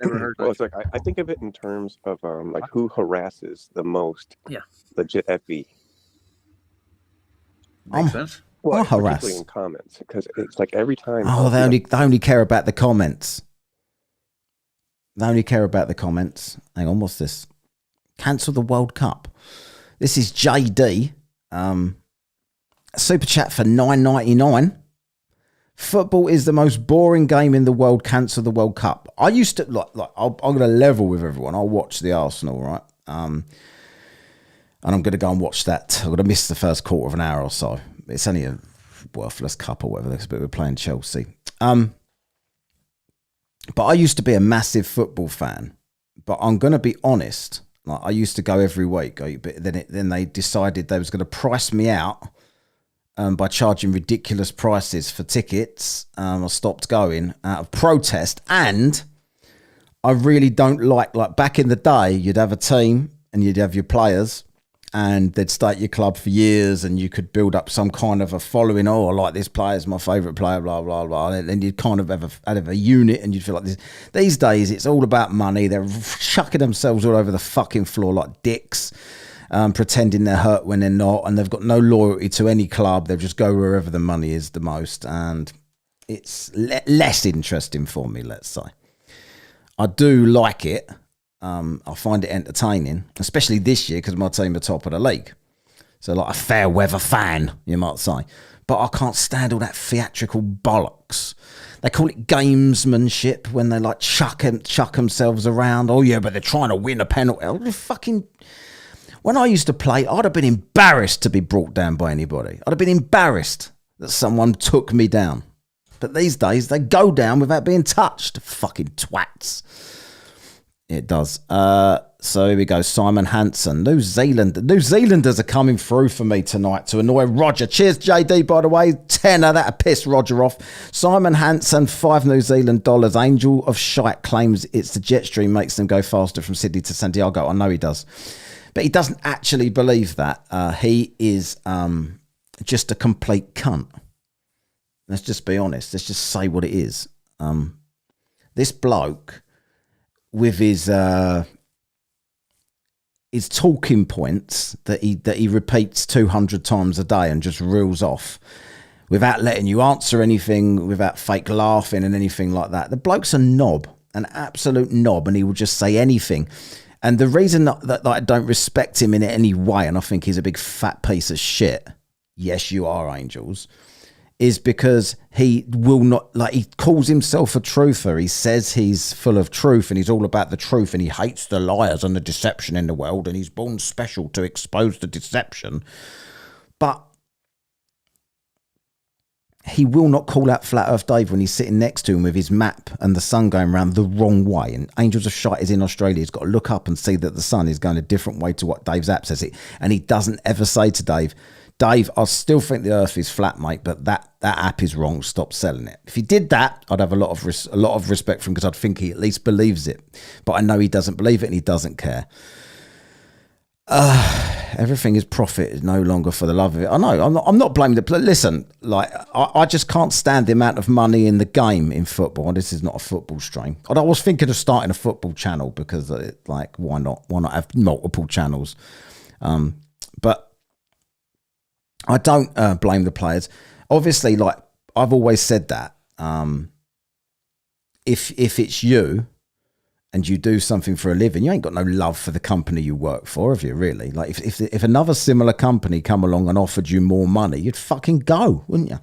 Never heard well, it's like I think of it in terms of like who harasses the most. Yeah. Legit FV. Makes sense. Well, harass particularly in comments, because it's like every time. Oh, they only care about the comments. They only care about the comments. Hang on, what's this? Cancel the World Cup. This is JD. Super chat for $9.99. Football is the most boring game in the world. Cancel the World Cup. I used to I'm going to level with everyone. I'll watch the Arsenal, right? And I'm going to go and watch that. I'm going to miss the first quarter of an hour or so. It's only a worthless cup or whatever, but we're playing Chelsea. But I used to be a massive football fan. But I'm going to be honest. Like, I used to go every week. But then they decided they was going to price me out by charging ridiculous prices for tickets. I stopped going out of protest. And I really don't like back in the day, you'd have a team and you'd have your players, and they'd stay at your club for years, and you could build up some kind of a following. Oh, I like this player, is my favourite player, blah, blah, blah. And then you'd kind of have a unit, and you'd feel like this. These days, it's all about money. They're chucking themselves all over the fucking floor like dicks, pretending they're hurt when they're not, and they've got no loyalty to any club. They just go wherever the money is the most, and it's less interesting for me, let's say. I do like it. I find it entertaining, especially this year because my team are top of the league. So like a fair weather fan, you might say. But I can't stand all that theatrical bollocks. They call it gamesmanship when they like chuck themselves around. Oh yeah, but they're trying to win a penalty. When I used to play, I'd have been embarrassed to be brought down by anybody. I'd have been embarrassed that someone took me down. But these days, they go down without being touched. Fucking twats. It does. So here we go. Simon Hansen. New Zealanders are coming through for me tonight to annoy Roger. Cheers, JD, by the way. Tenner. That'll piss Roger off. Simon Hansen, $5 New Zealand. Angel of Shite claims it's the jet stream makes them go faster from Sydney to Santiago. I know he does. But he doesn't actually believe that. He is just a complete cunt. Let's just be honest. Let's just say what it is. This bloke, with his talking points that he repeats 200 times a day and just reels off without letting you answer anything, without fake laughing and anything like that. The bloke's a knob, an absolute knob, and he will just say anything. And the reason that I don't respect him in any way, and I think he's a big fat piece of shit, yes, you are angels, is because he will not, like, he calls himself a truther. He says he's full of truth and he's all about the truth and he hates the liars and the deception in the world and he's born special to expose the deception. But he will not call out Flat Earth Dave when he's sitting next to him with his map and the sun going around the wrong way. And Angels of Shite is in Australia. He's got to look up and see that the sun is going a different way to what Dave's app says it. And he doesn't ever say to Dave, I still think the Earth is flat, mate, but that app is wrong. Stop selling it. If he did that, I'd have a lot of respect for him because I'd think he at least believes it. But I know he doesn't believe it and he doesn't care. Everything is profit, no longer for the love of it. I know. I'm not blaming the. Listen, like I just can't stand the amount of money in the game in football. This is not a football stream. I was thinking of starting a football channel because, like, why not? Why not have multiple channels? But I don't blame the players. Obviously, like I've always said that if it's you and you do something for a living, you ain't got no love for the company you work for, have you, really? Like, if another similar company come along and offered you more money, you'd fucking go, wouldn't you?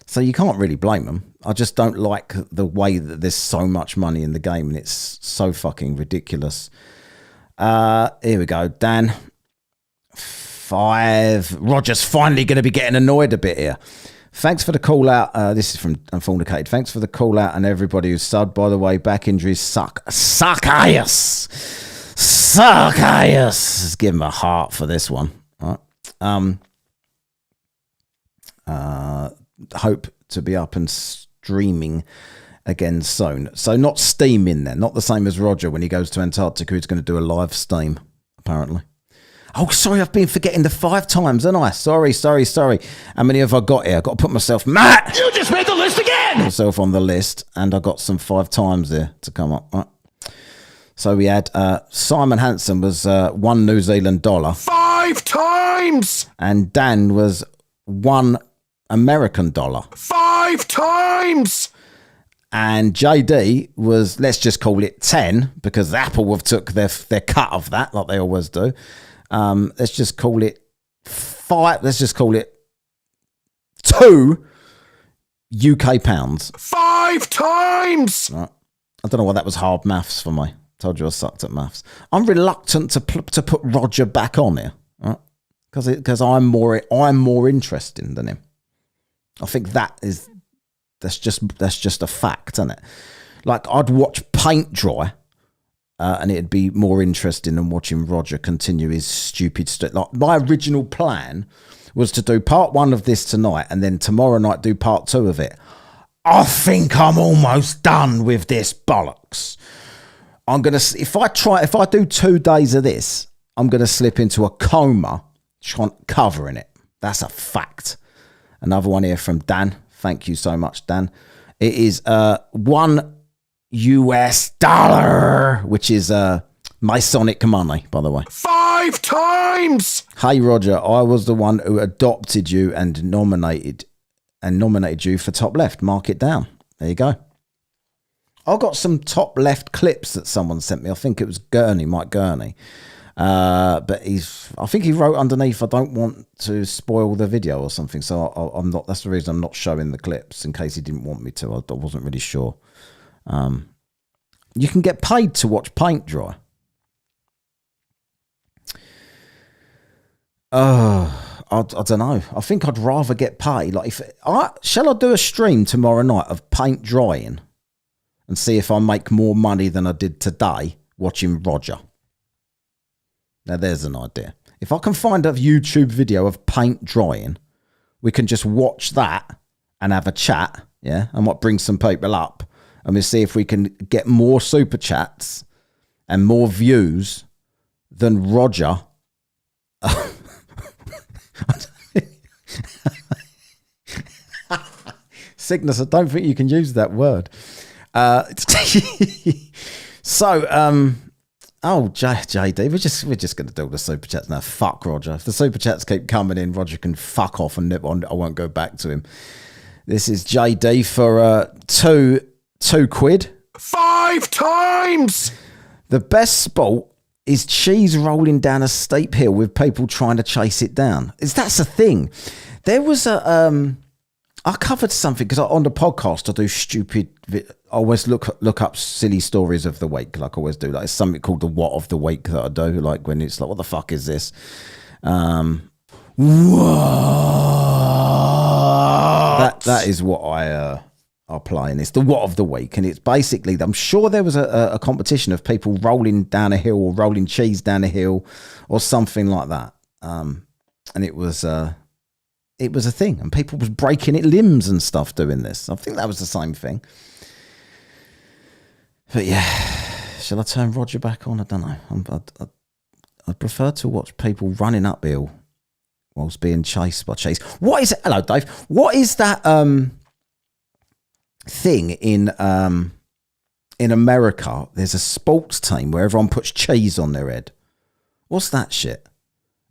So you can't really blame them. I just don't like the way that there's so much money in the game and it's so fucking ridiculous. Here we go, Dan. 5. Roger's finally going to be getting annoyed a bit here. Thanks for the call out. This is from Unfornicated. Thanks for the call out and everybody who's subbed. By the way, back injuries suck. Suck ass. Let's give him a heart for this one. All right. Hope to be up and streaming again soon. So not steaming then. Not the same as Roger when he goes to Antarctica. He's going to do a live steam, apparently. Oh, sorry, I've been forgetting the 5 times, haven't I? Sorry. How many have I got here? I've got to put myself... Matt! You just made the list again! Myself on the list, and I got some 5 times there to come up. Right. So we had Simon Hansen was $1 New Zealand dollar. 5 times! And Dan was $1 American dollar. 5 times! And JD was, let's just call it 10, because Apple have took their cut of that, like they always do. Let's just call it 5. Let's just call it 2 UK pounds. 5 times. Right. I don't know why that was hard maths for me. Told you I sucked at maths. I'm reluctant to put Roger back on here, right? Because I'm more interesting than him. I think that's just a fact, isn't it? Like, I'd watch paint dry. And it'd be more interesting than watching Roger continue his stupid like, my original plan was to do part 1 of this tonight and then tomorrow night do part 2 of it. I think I'm almost done with this bollocks. I'm going to, if I do 2 days of this, I'm going to slip into a coma covering it. That's a fact. Another one here from Dan. Thank you so much, Dan. It is $1 US dollar, which is Masonic money, by the way. 5 times. Hey Roger, I was the one who adopted you and nominated you for top left. Mark it down. There you go. I got some top left clips that someone sent me. I think it was Mike Gurney. But I think he wrote underneath, I don't want to spoil the video or something. So I'm not, that's the reason I'm not showing the clips in case he didn't want me to. I wasn't really sure. You can get paid to watch paint dry. I don't know. I think I'd rather get paid. Like, shall I do a stream tomorrow night of paint drying and see if I make more money than I did today watching Roger? Now there's an idea. If I can find a YouTube video of paint drying, we can just watch that and have a chat. Yeah, I might bring some people up. And we'll see if we can get more super chats and more views than Roger. Sickness, I don't think you can use that word. JD, we're just going to do all the super chats now. Fuck Roger. If the super chats keep coming in, Roger can fuck off and I won't go back to him. This is JD for £2. 5 times. The best sport is cheese rolling down a steep hill with people trying to chase it down. That's a thing. There was I covered something because on the podcast I do stupid. I always look up silly stories of the week, like I always do. Like it's something called the what of the week that I do. Like when it's like, what the fuck is this? What? That is what I are playing. It's the what of the week, and it's basically, I'm sure there was a competition of people rolling down a hill or rolling cheese down a hill or something like that. And it was a thing, and people was breaking it limbs and stuff doing this. I think that was the same thing. But yeah, shall I turn Roger back on? I don't know. I prefer to watch people running uphill whilst being chased by cheese. What is it? Hello, Dave. What is that thing in America? There's a sports team where everyone puts cheese on their head. What's that shit?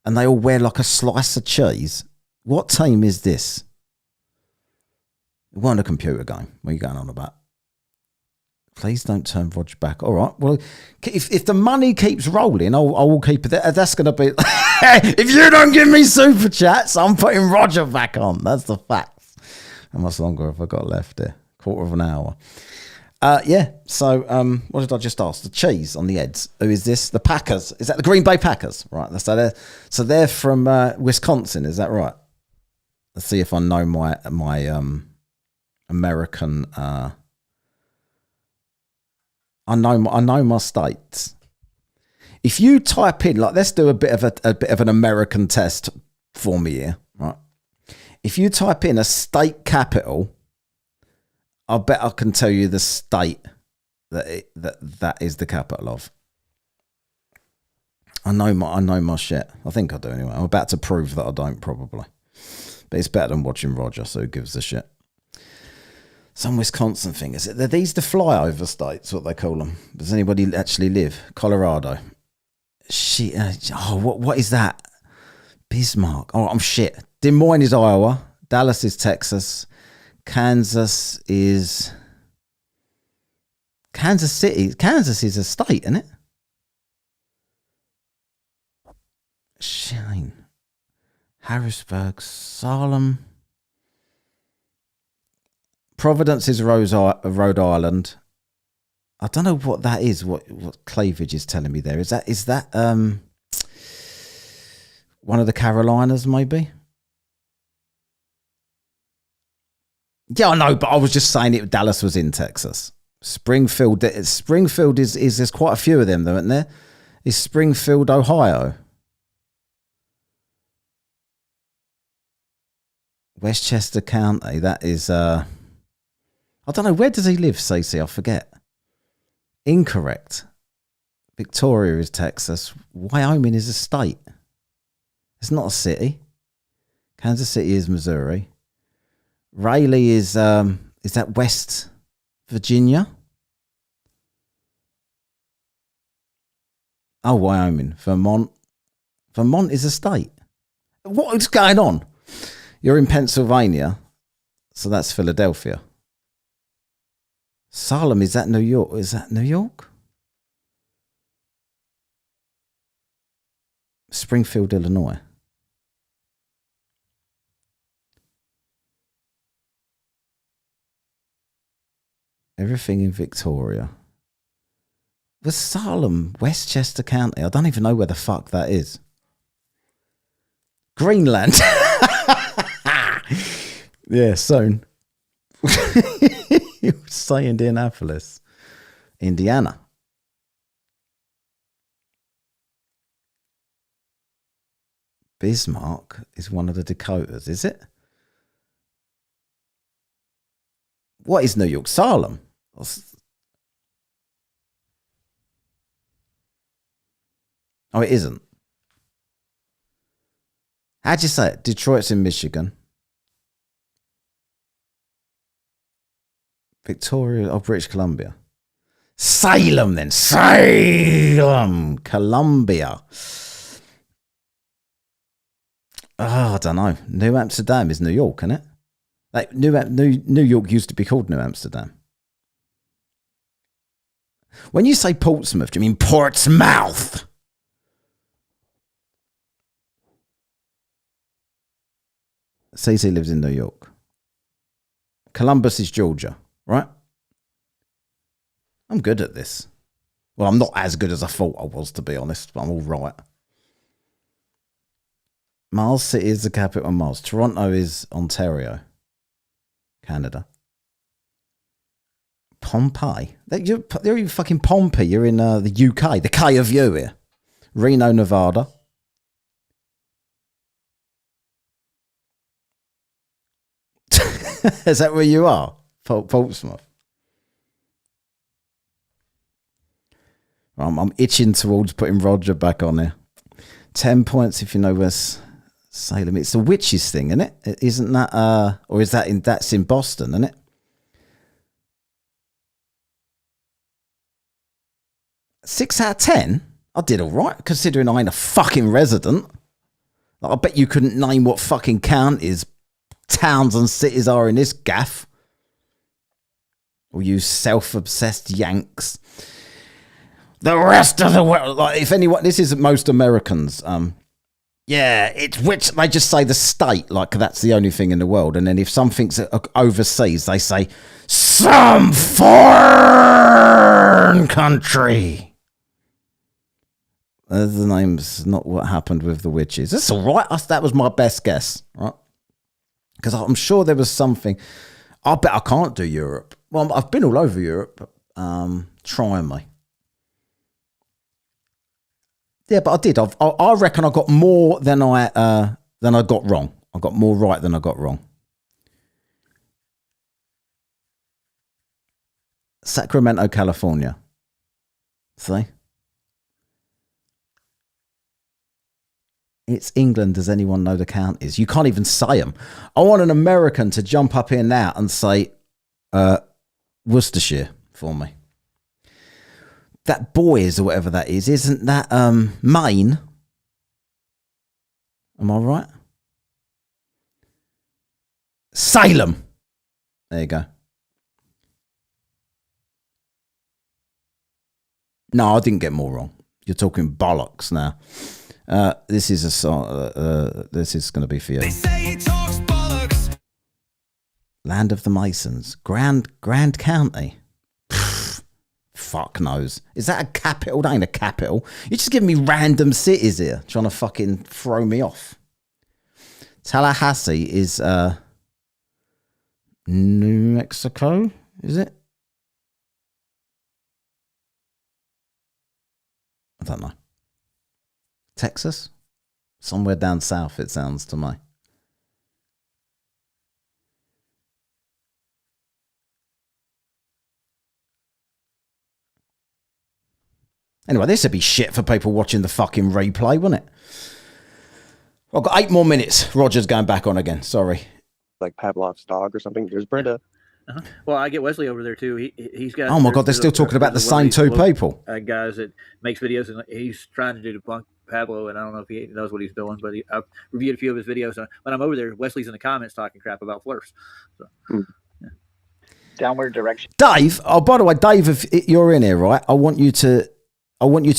And they all wear like a slice of cheese. What team is this? It wasn't a computer game. What are you going on about? Please don't turn Roger back. All right. Well, if the money keeps rolling, I will keep it there. That's going to be... if you don't give me super chats, I'm putting Roger back on. That's the facts. How much longer have I got left there? Quarter of an hour. Yeah. So, what did I just ask? The cheese on the heads. Who is this? The Packers. Is that the Green Bay Packers? Right. So they're from Wisconsin. Is that right? Let's see if I know my American. I know my states. If you type in, like, let's do a bit of an American test for me here, right? If you type in a state capital, I bet I can tell you the state that is the capital of. I know my shit. I think I do anyway. I'm about to prove that I don't, probably. But it's better than watching Roger, so who gives a shit? Some Wisconsin thing. Is it? Are these the flyover states, what they call them? Does anybody actually live? Colorado. Shit. What is that? Bismarck. Oh, I'm shit. Des Moines is Iowa. Dallas is Texas. Kansas City. Kansas is a state, isn't it? Shane. Harrisburg. Salem. Providence is Rhode Island. I don't know what that is. What cleavage is telling me there. Is that one of the Carolinas, maybe? Yeah, I know, but I was just saying it. Dallas was in Texas. Springfield is there's quite a few of them, though, isn't there? Is Springfield, Ohio? Westchester County. That is I don't know. Where does he live, Cece? I forget. Incorrect. Victoria is Texas. Wyoming is a state. It's not a city. Kansas City is Missouri. Raleigh is that West Virginia? Oh, Wyoming. Vermont. Vermont is a state. What is going on? You're in Pennsylvania, so that's Philadelphia. Salem, is that New York? Is that New York? Springfield, Illinois. Everything in Victoria. Was Salem, Westchester County? I don't even know where the fuck that is. Greenland. Yeah, soon. You say Indianapolis. Indiana. Bismarck is one of the Dakotas, is it? What is New York? Salem? Oh, it isn't. How'd you say it? Detroit's in Michigan. Victoria, British Columbia. Salem, then. Salem, Columbia. Oh, I don't know. New Amsterdam is New York, isn't it? Like New York used to be called New Amsterdam. When you say Portsmouth, do you mean Portsmouth? CC lives in New York. Columbus is Georgia, right? I'm good at this. Well, I'm not as good as I thought I was, to be honest, but I'm all right. Mars City is the capital of Mars. Toronto is Ontario, Canada. Pompeii. You're in fucking Pompey. You're in the UK. The K of you here. Reno, Nevada. Is that where you are? Portsmouth. I'm itching towards putting Roger back on there. 10 points if you know where Salem. It's the witches thing, isn't it? Isn't that or is that that's in Boston, isn't it? 6 out of 10? I did all right, considering I ain't a fucking resident. Like, I bet you couldn't name what fucking counties, towns and cities are in this gaff. Or you self-obsessed Yanks. The rest of the world, like, if anyone, this is most Americans. Yeah, it's which they just say the state, like that's the only thing in the world. And then if something's overseas, they say some foreign country. The name's not what happened with the witches. That's all right. That was my best guess, right? Because I'm sure there was something. I bet I can't do Europe. Well, I've been all over Europe. Trying me. Yeah, but I did. I reckon I got more than I got wrong. I got more right than I got wrong. Sacramento, California. See? It's England. Does anyone know the counties? You can't even say them. I want an American to jump up here now and say Worcestershire for me. That Boys or whatever that is, isn't that Maine? Am I right? Salem. There you go. No, I didn't get more wrong. You're talking bollocks now. This is a song. This is going to be for you. They say he talks bollocks. Land of the Masons, Grand County. Fuck knows. Is that a capital? That ain't a capital. You're just giving me random cities here, trying to fucking throw me off. Tallahassee is New Mexico, is it? I don't know. Texas? Somewhere down south, it sounds to me. Anyway, this would be shit for people watching the fucking replay, wouldn't it? I've got 8 more minutes. Roger's going back on again. Sorry. Like Pavlov's dog or something. There's Brenda. Uh-huh. Well, I get Wesley over there too. He's got. Oh my God, they're still talking about the same two people. Guys that makes videos, and he's trying to do debunk Pablo, and I don't know if he knows what he's doing, but I've reviewed a few of his videos. And when I'm over there, Wesley's in the comments talking crap about Flurfs. So, yeah. Downward direction. Dave. Oh, by the way, Dave, if you're in here, right? I want you to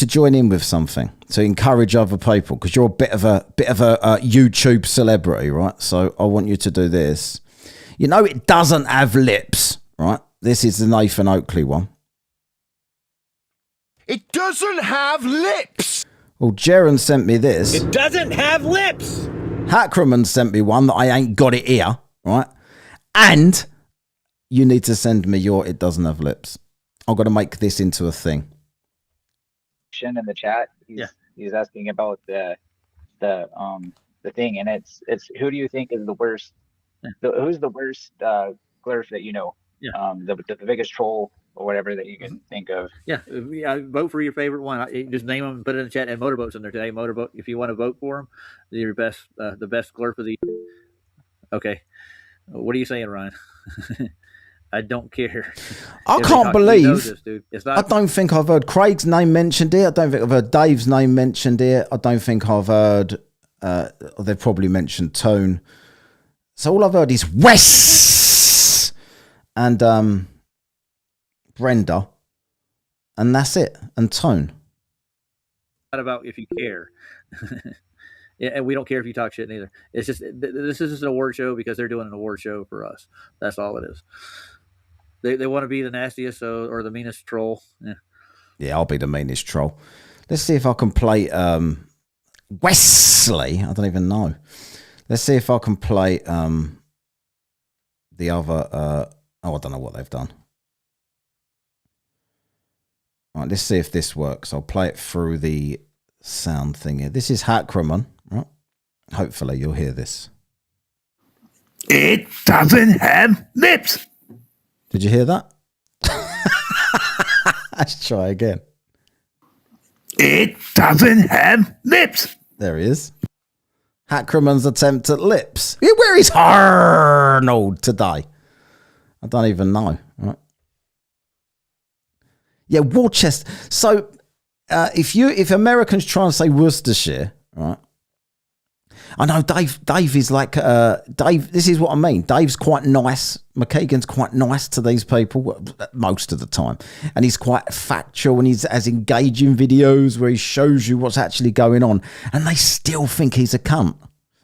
join in with something to encourage other people, because you're a bit of a YouTube celebrity, right? So I want you to do this. You know, it doesn't have lips, right? This is the Nathan Oakley one. It doesn't have lips. Well, Jaron sent me this. It doesn't have lips. Hackerman sent me one that I ain't got it here, right? And you need to send me your It Doesn't Have Lips. I've got to make this into a thing. In the chat, he's asking about the thing, and it's who do you think is the worst? Who's the worst Glurf that you know? Yeah. The biggest troll or whatever that you can think of. Yeah, vote for your favorite one. Just name them, put it in the chat, and Motorboat's in there today. Motorboat, if you want to vote for him, your best, the best Glurf of the. Okay, what are you saying, Ryan? I don't care. I can't believe. This, dude. I don't think I've heard Craig's name mentioned here. I don't think I've heard Dave's name mentioned here. I don't think I've heard. They've probably mentioned Tone. So all I've heard is Wes and Brenda, and that's it. And Tone. What about if you care? Yeah, and we don't care if you talk shit neither. It's just this is just an award show because they're doing an award show for us. That's all it is. They want to be the nastiest or the meanest troll. Yeah, I'll be the meanest troll. Let's see if I can play Wesley. I don't even know. Let's see if I can play the other. I don't know what they've done. All right, let's see if this works. I'll play it through the sound thing here. This is Hackerman. Right? Hopefully you'll hear this. It doesn't have lips. Did you hear that? Let's try again. It doesn't have lips. There he is. Hackerman's attempt at lips. Where is Arnold today? I don't even know. Right. Yeah, Worcester. So if Americans try and say Worcestershire, right? I know Dave is like Dave. This is what I mean. Dave's quite nice. McKagan's quite nice to these people most of the time, and he's quite factual, and he's as engaging videos where he shows you what's actually going on, and they still think he's a cunt.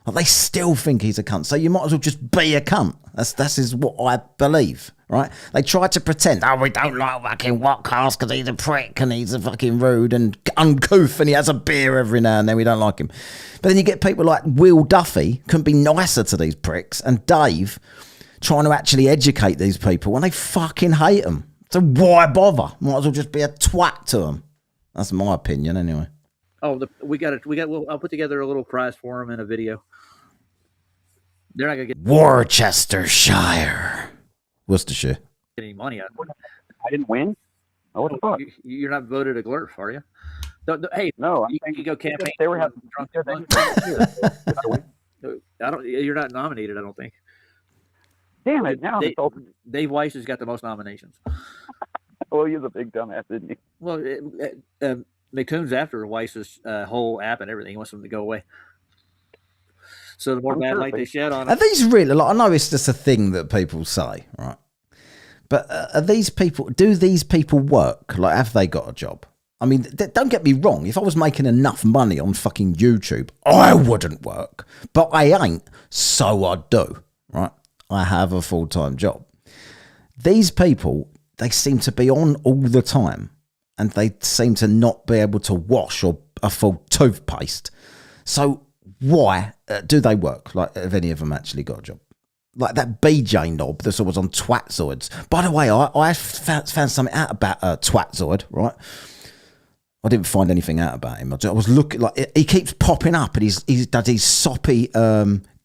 Like, they still think he's a cunt. So you might as well just be a cunt. That's is what I believe. Right? They try to pretend, we don't like fucking Whatcast because he's a prick and he's a fucking rude and uncouth and he has a beer every now and then. We don't like him. But then you get people like Will Duffy, couldn't be nicer to these pricks, and Dave trying to actually educate these people, and they fucking hate them. So why bother? Might as well just be a twat to them. That's my opinion, anyway. Oh, I'll put together a little prize for them in a video. They're not gonna get Worcestershire. Worcestershire. Get any money out of it. I didn't win. Oh, what the fuck? You're not voted a glurf, are you? Hey, no, you can go campaign. They were having drunk. You're not nominated, I don't think. Damn it! Now Dave Weiss has got the most nominations. Well, he was a big dumbass, isn't he? Well, McCoon's after Weiss's whole app and everything. He wants them to go away. So the more bad light they shed on it. Are these really, like, I know it's just a thing that people say, right? But are these people, do these people work? Like, have they got a job? I mean, don't get me wrong. If I was making enough money on fucking YouTube, I wouldn't work. But I ain't, so I do, right? I have a full-time job. These people, they seem to be on all the time. And they seem to not be able to wash or a full toothpaste. So why do they work? Like, have any of them actually got a job? Like that BJ knob that was on Twatzoids. By the way, I found something out about Twatzoid, right? I didn't find anything out about him. I was looking, like, he keeps popping up, and he's does these soppy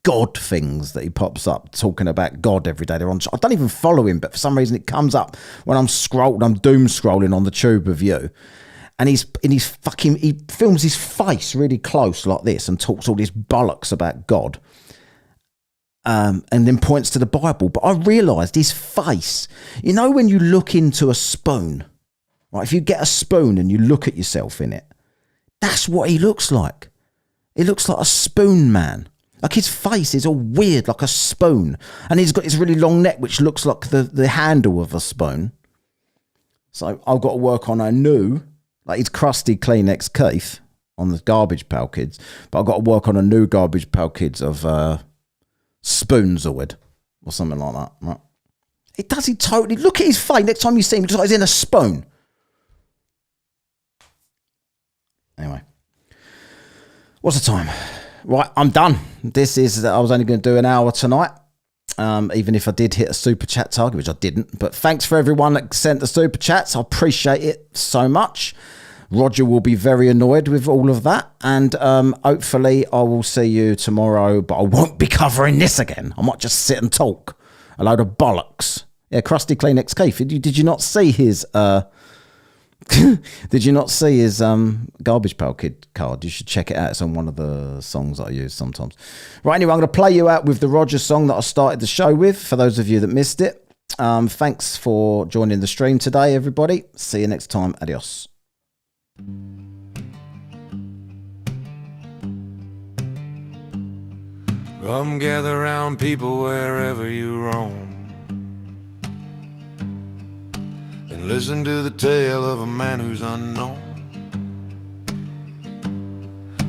God things that he pops up talking about God every day. I don't even follow him, but for some reason it comes up when I'm doom scrolling on the tube of you. And he films his face really close like this and talks all this bollocks about God. And then points to the Bible. But I realised his face, you know, when you look into a spoon, right? If you get a spoon and you look at yourself in it, that's what he looks like. He looks like a spoon man. Like, his face is all weird, like a spoon. And he's got his really long neck, which looks like the handle of a spoon. So I've got to work on a new, like his crusty Kleenex Keith on the Garbage Pail Kids. But I've got to work on a new Garbage Pail Kids of Spoonzoid or something like that. Right? It does, he totally, look at his face. Next time you see him, he looks like he's in a spoon. Anyway. What's the time? Right, I'm done. I was only going to do an hour tonight. Even if I did hit a super chat target, which I didn't. But thanks for everyone that sent the super chats. I appreciate it so much. Roger will be very annoyed with all of that. And hopefully I will see you tomorrow. But I won't be covering this again. I might just sit and talk. A load of bollocks. Yeah, Krusty Kleenex Keith. Did you not see his... Did you not see his Garbage Pail Kid card? You should check it out. It's on one of the songs that I use sometimes. Right, anyway, I'm going to play you out with the Roger song that I started the show with, for those of you that missed it. Thanks for joining the stream today, everybody. See you next time. Adios. Come gather round, people, wherever you roam, and listen to the tale of a man who's unknown.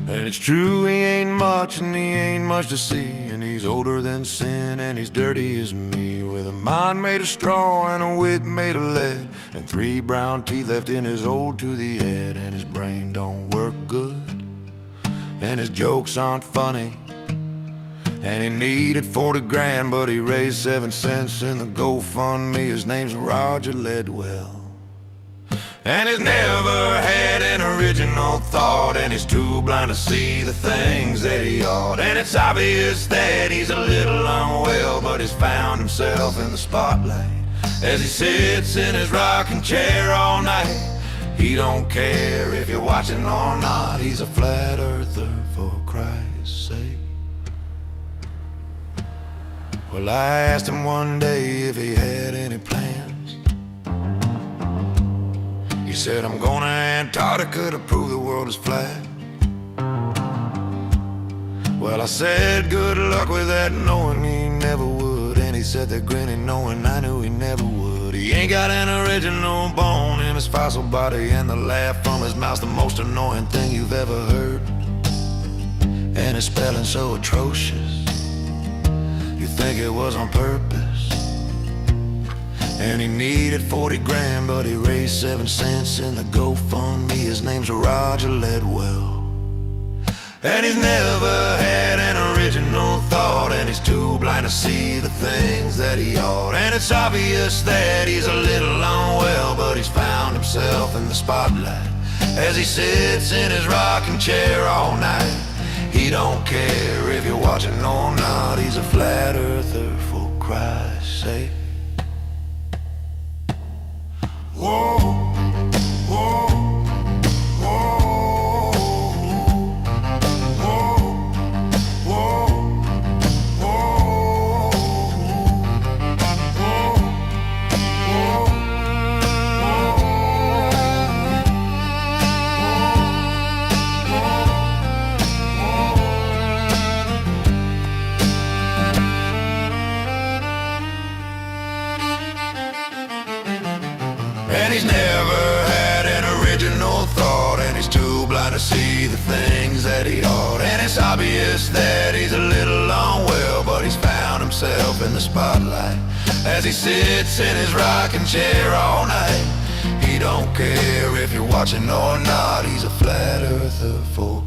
And it's true, he ain't much and he ain't much to see, and he's older than sin and he's dirty as me, with a mind made of straw and a wit made of lead, and 3 brown teeth left in his old to the head, and his brain don't work good, and his jokes aren't funny, and he needed 40 grand, but he raised 7 cents in the GoFundMe. His name's Roger Ledwell. And he's never had an original thought, and he's too blind to see the things that he ought. And it's obvious that he's a little unwell, but he's found himself in the spotlight as he sits in his rocking chair all night. He don't care if you're watching or not, he's a flat earther for Christ's sake. Well, I asked him one day if he had any plans. He said, I'm going to Antarctica to prove the world is flat. Well, I said, good luck with that, knowing he never would. And he said that grinning, knowing I knew he never would. He ain't got an original bone in his fossil body, and the laugh from his mouth's the most annoying thing you've ever heard. And his spelling so atrocious, you think it was on purpose. And he needed 40 grand, but he raised 7 cents in the GoFundMe. His name's Roger Ledwell. And he's never had an original thought, and he's too blind to see the things that he ought. And it's obvious that he's a little unwell, but he's found himself in the spotlight as he sits in his rocking chair all night. He don't care if you're watching or not, he's a flat earther for Christ's sake. Whoa, whoa, whoa, whoa, whoa, And he's never had an original thought, and he's too blind to see the things that he ought. And it's obvious that he's a little unwell, but he's found himself in the spotlight as he sits in his rocking chair all night. He don't care if you're watching or not, he's a flat earther for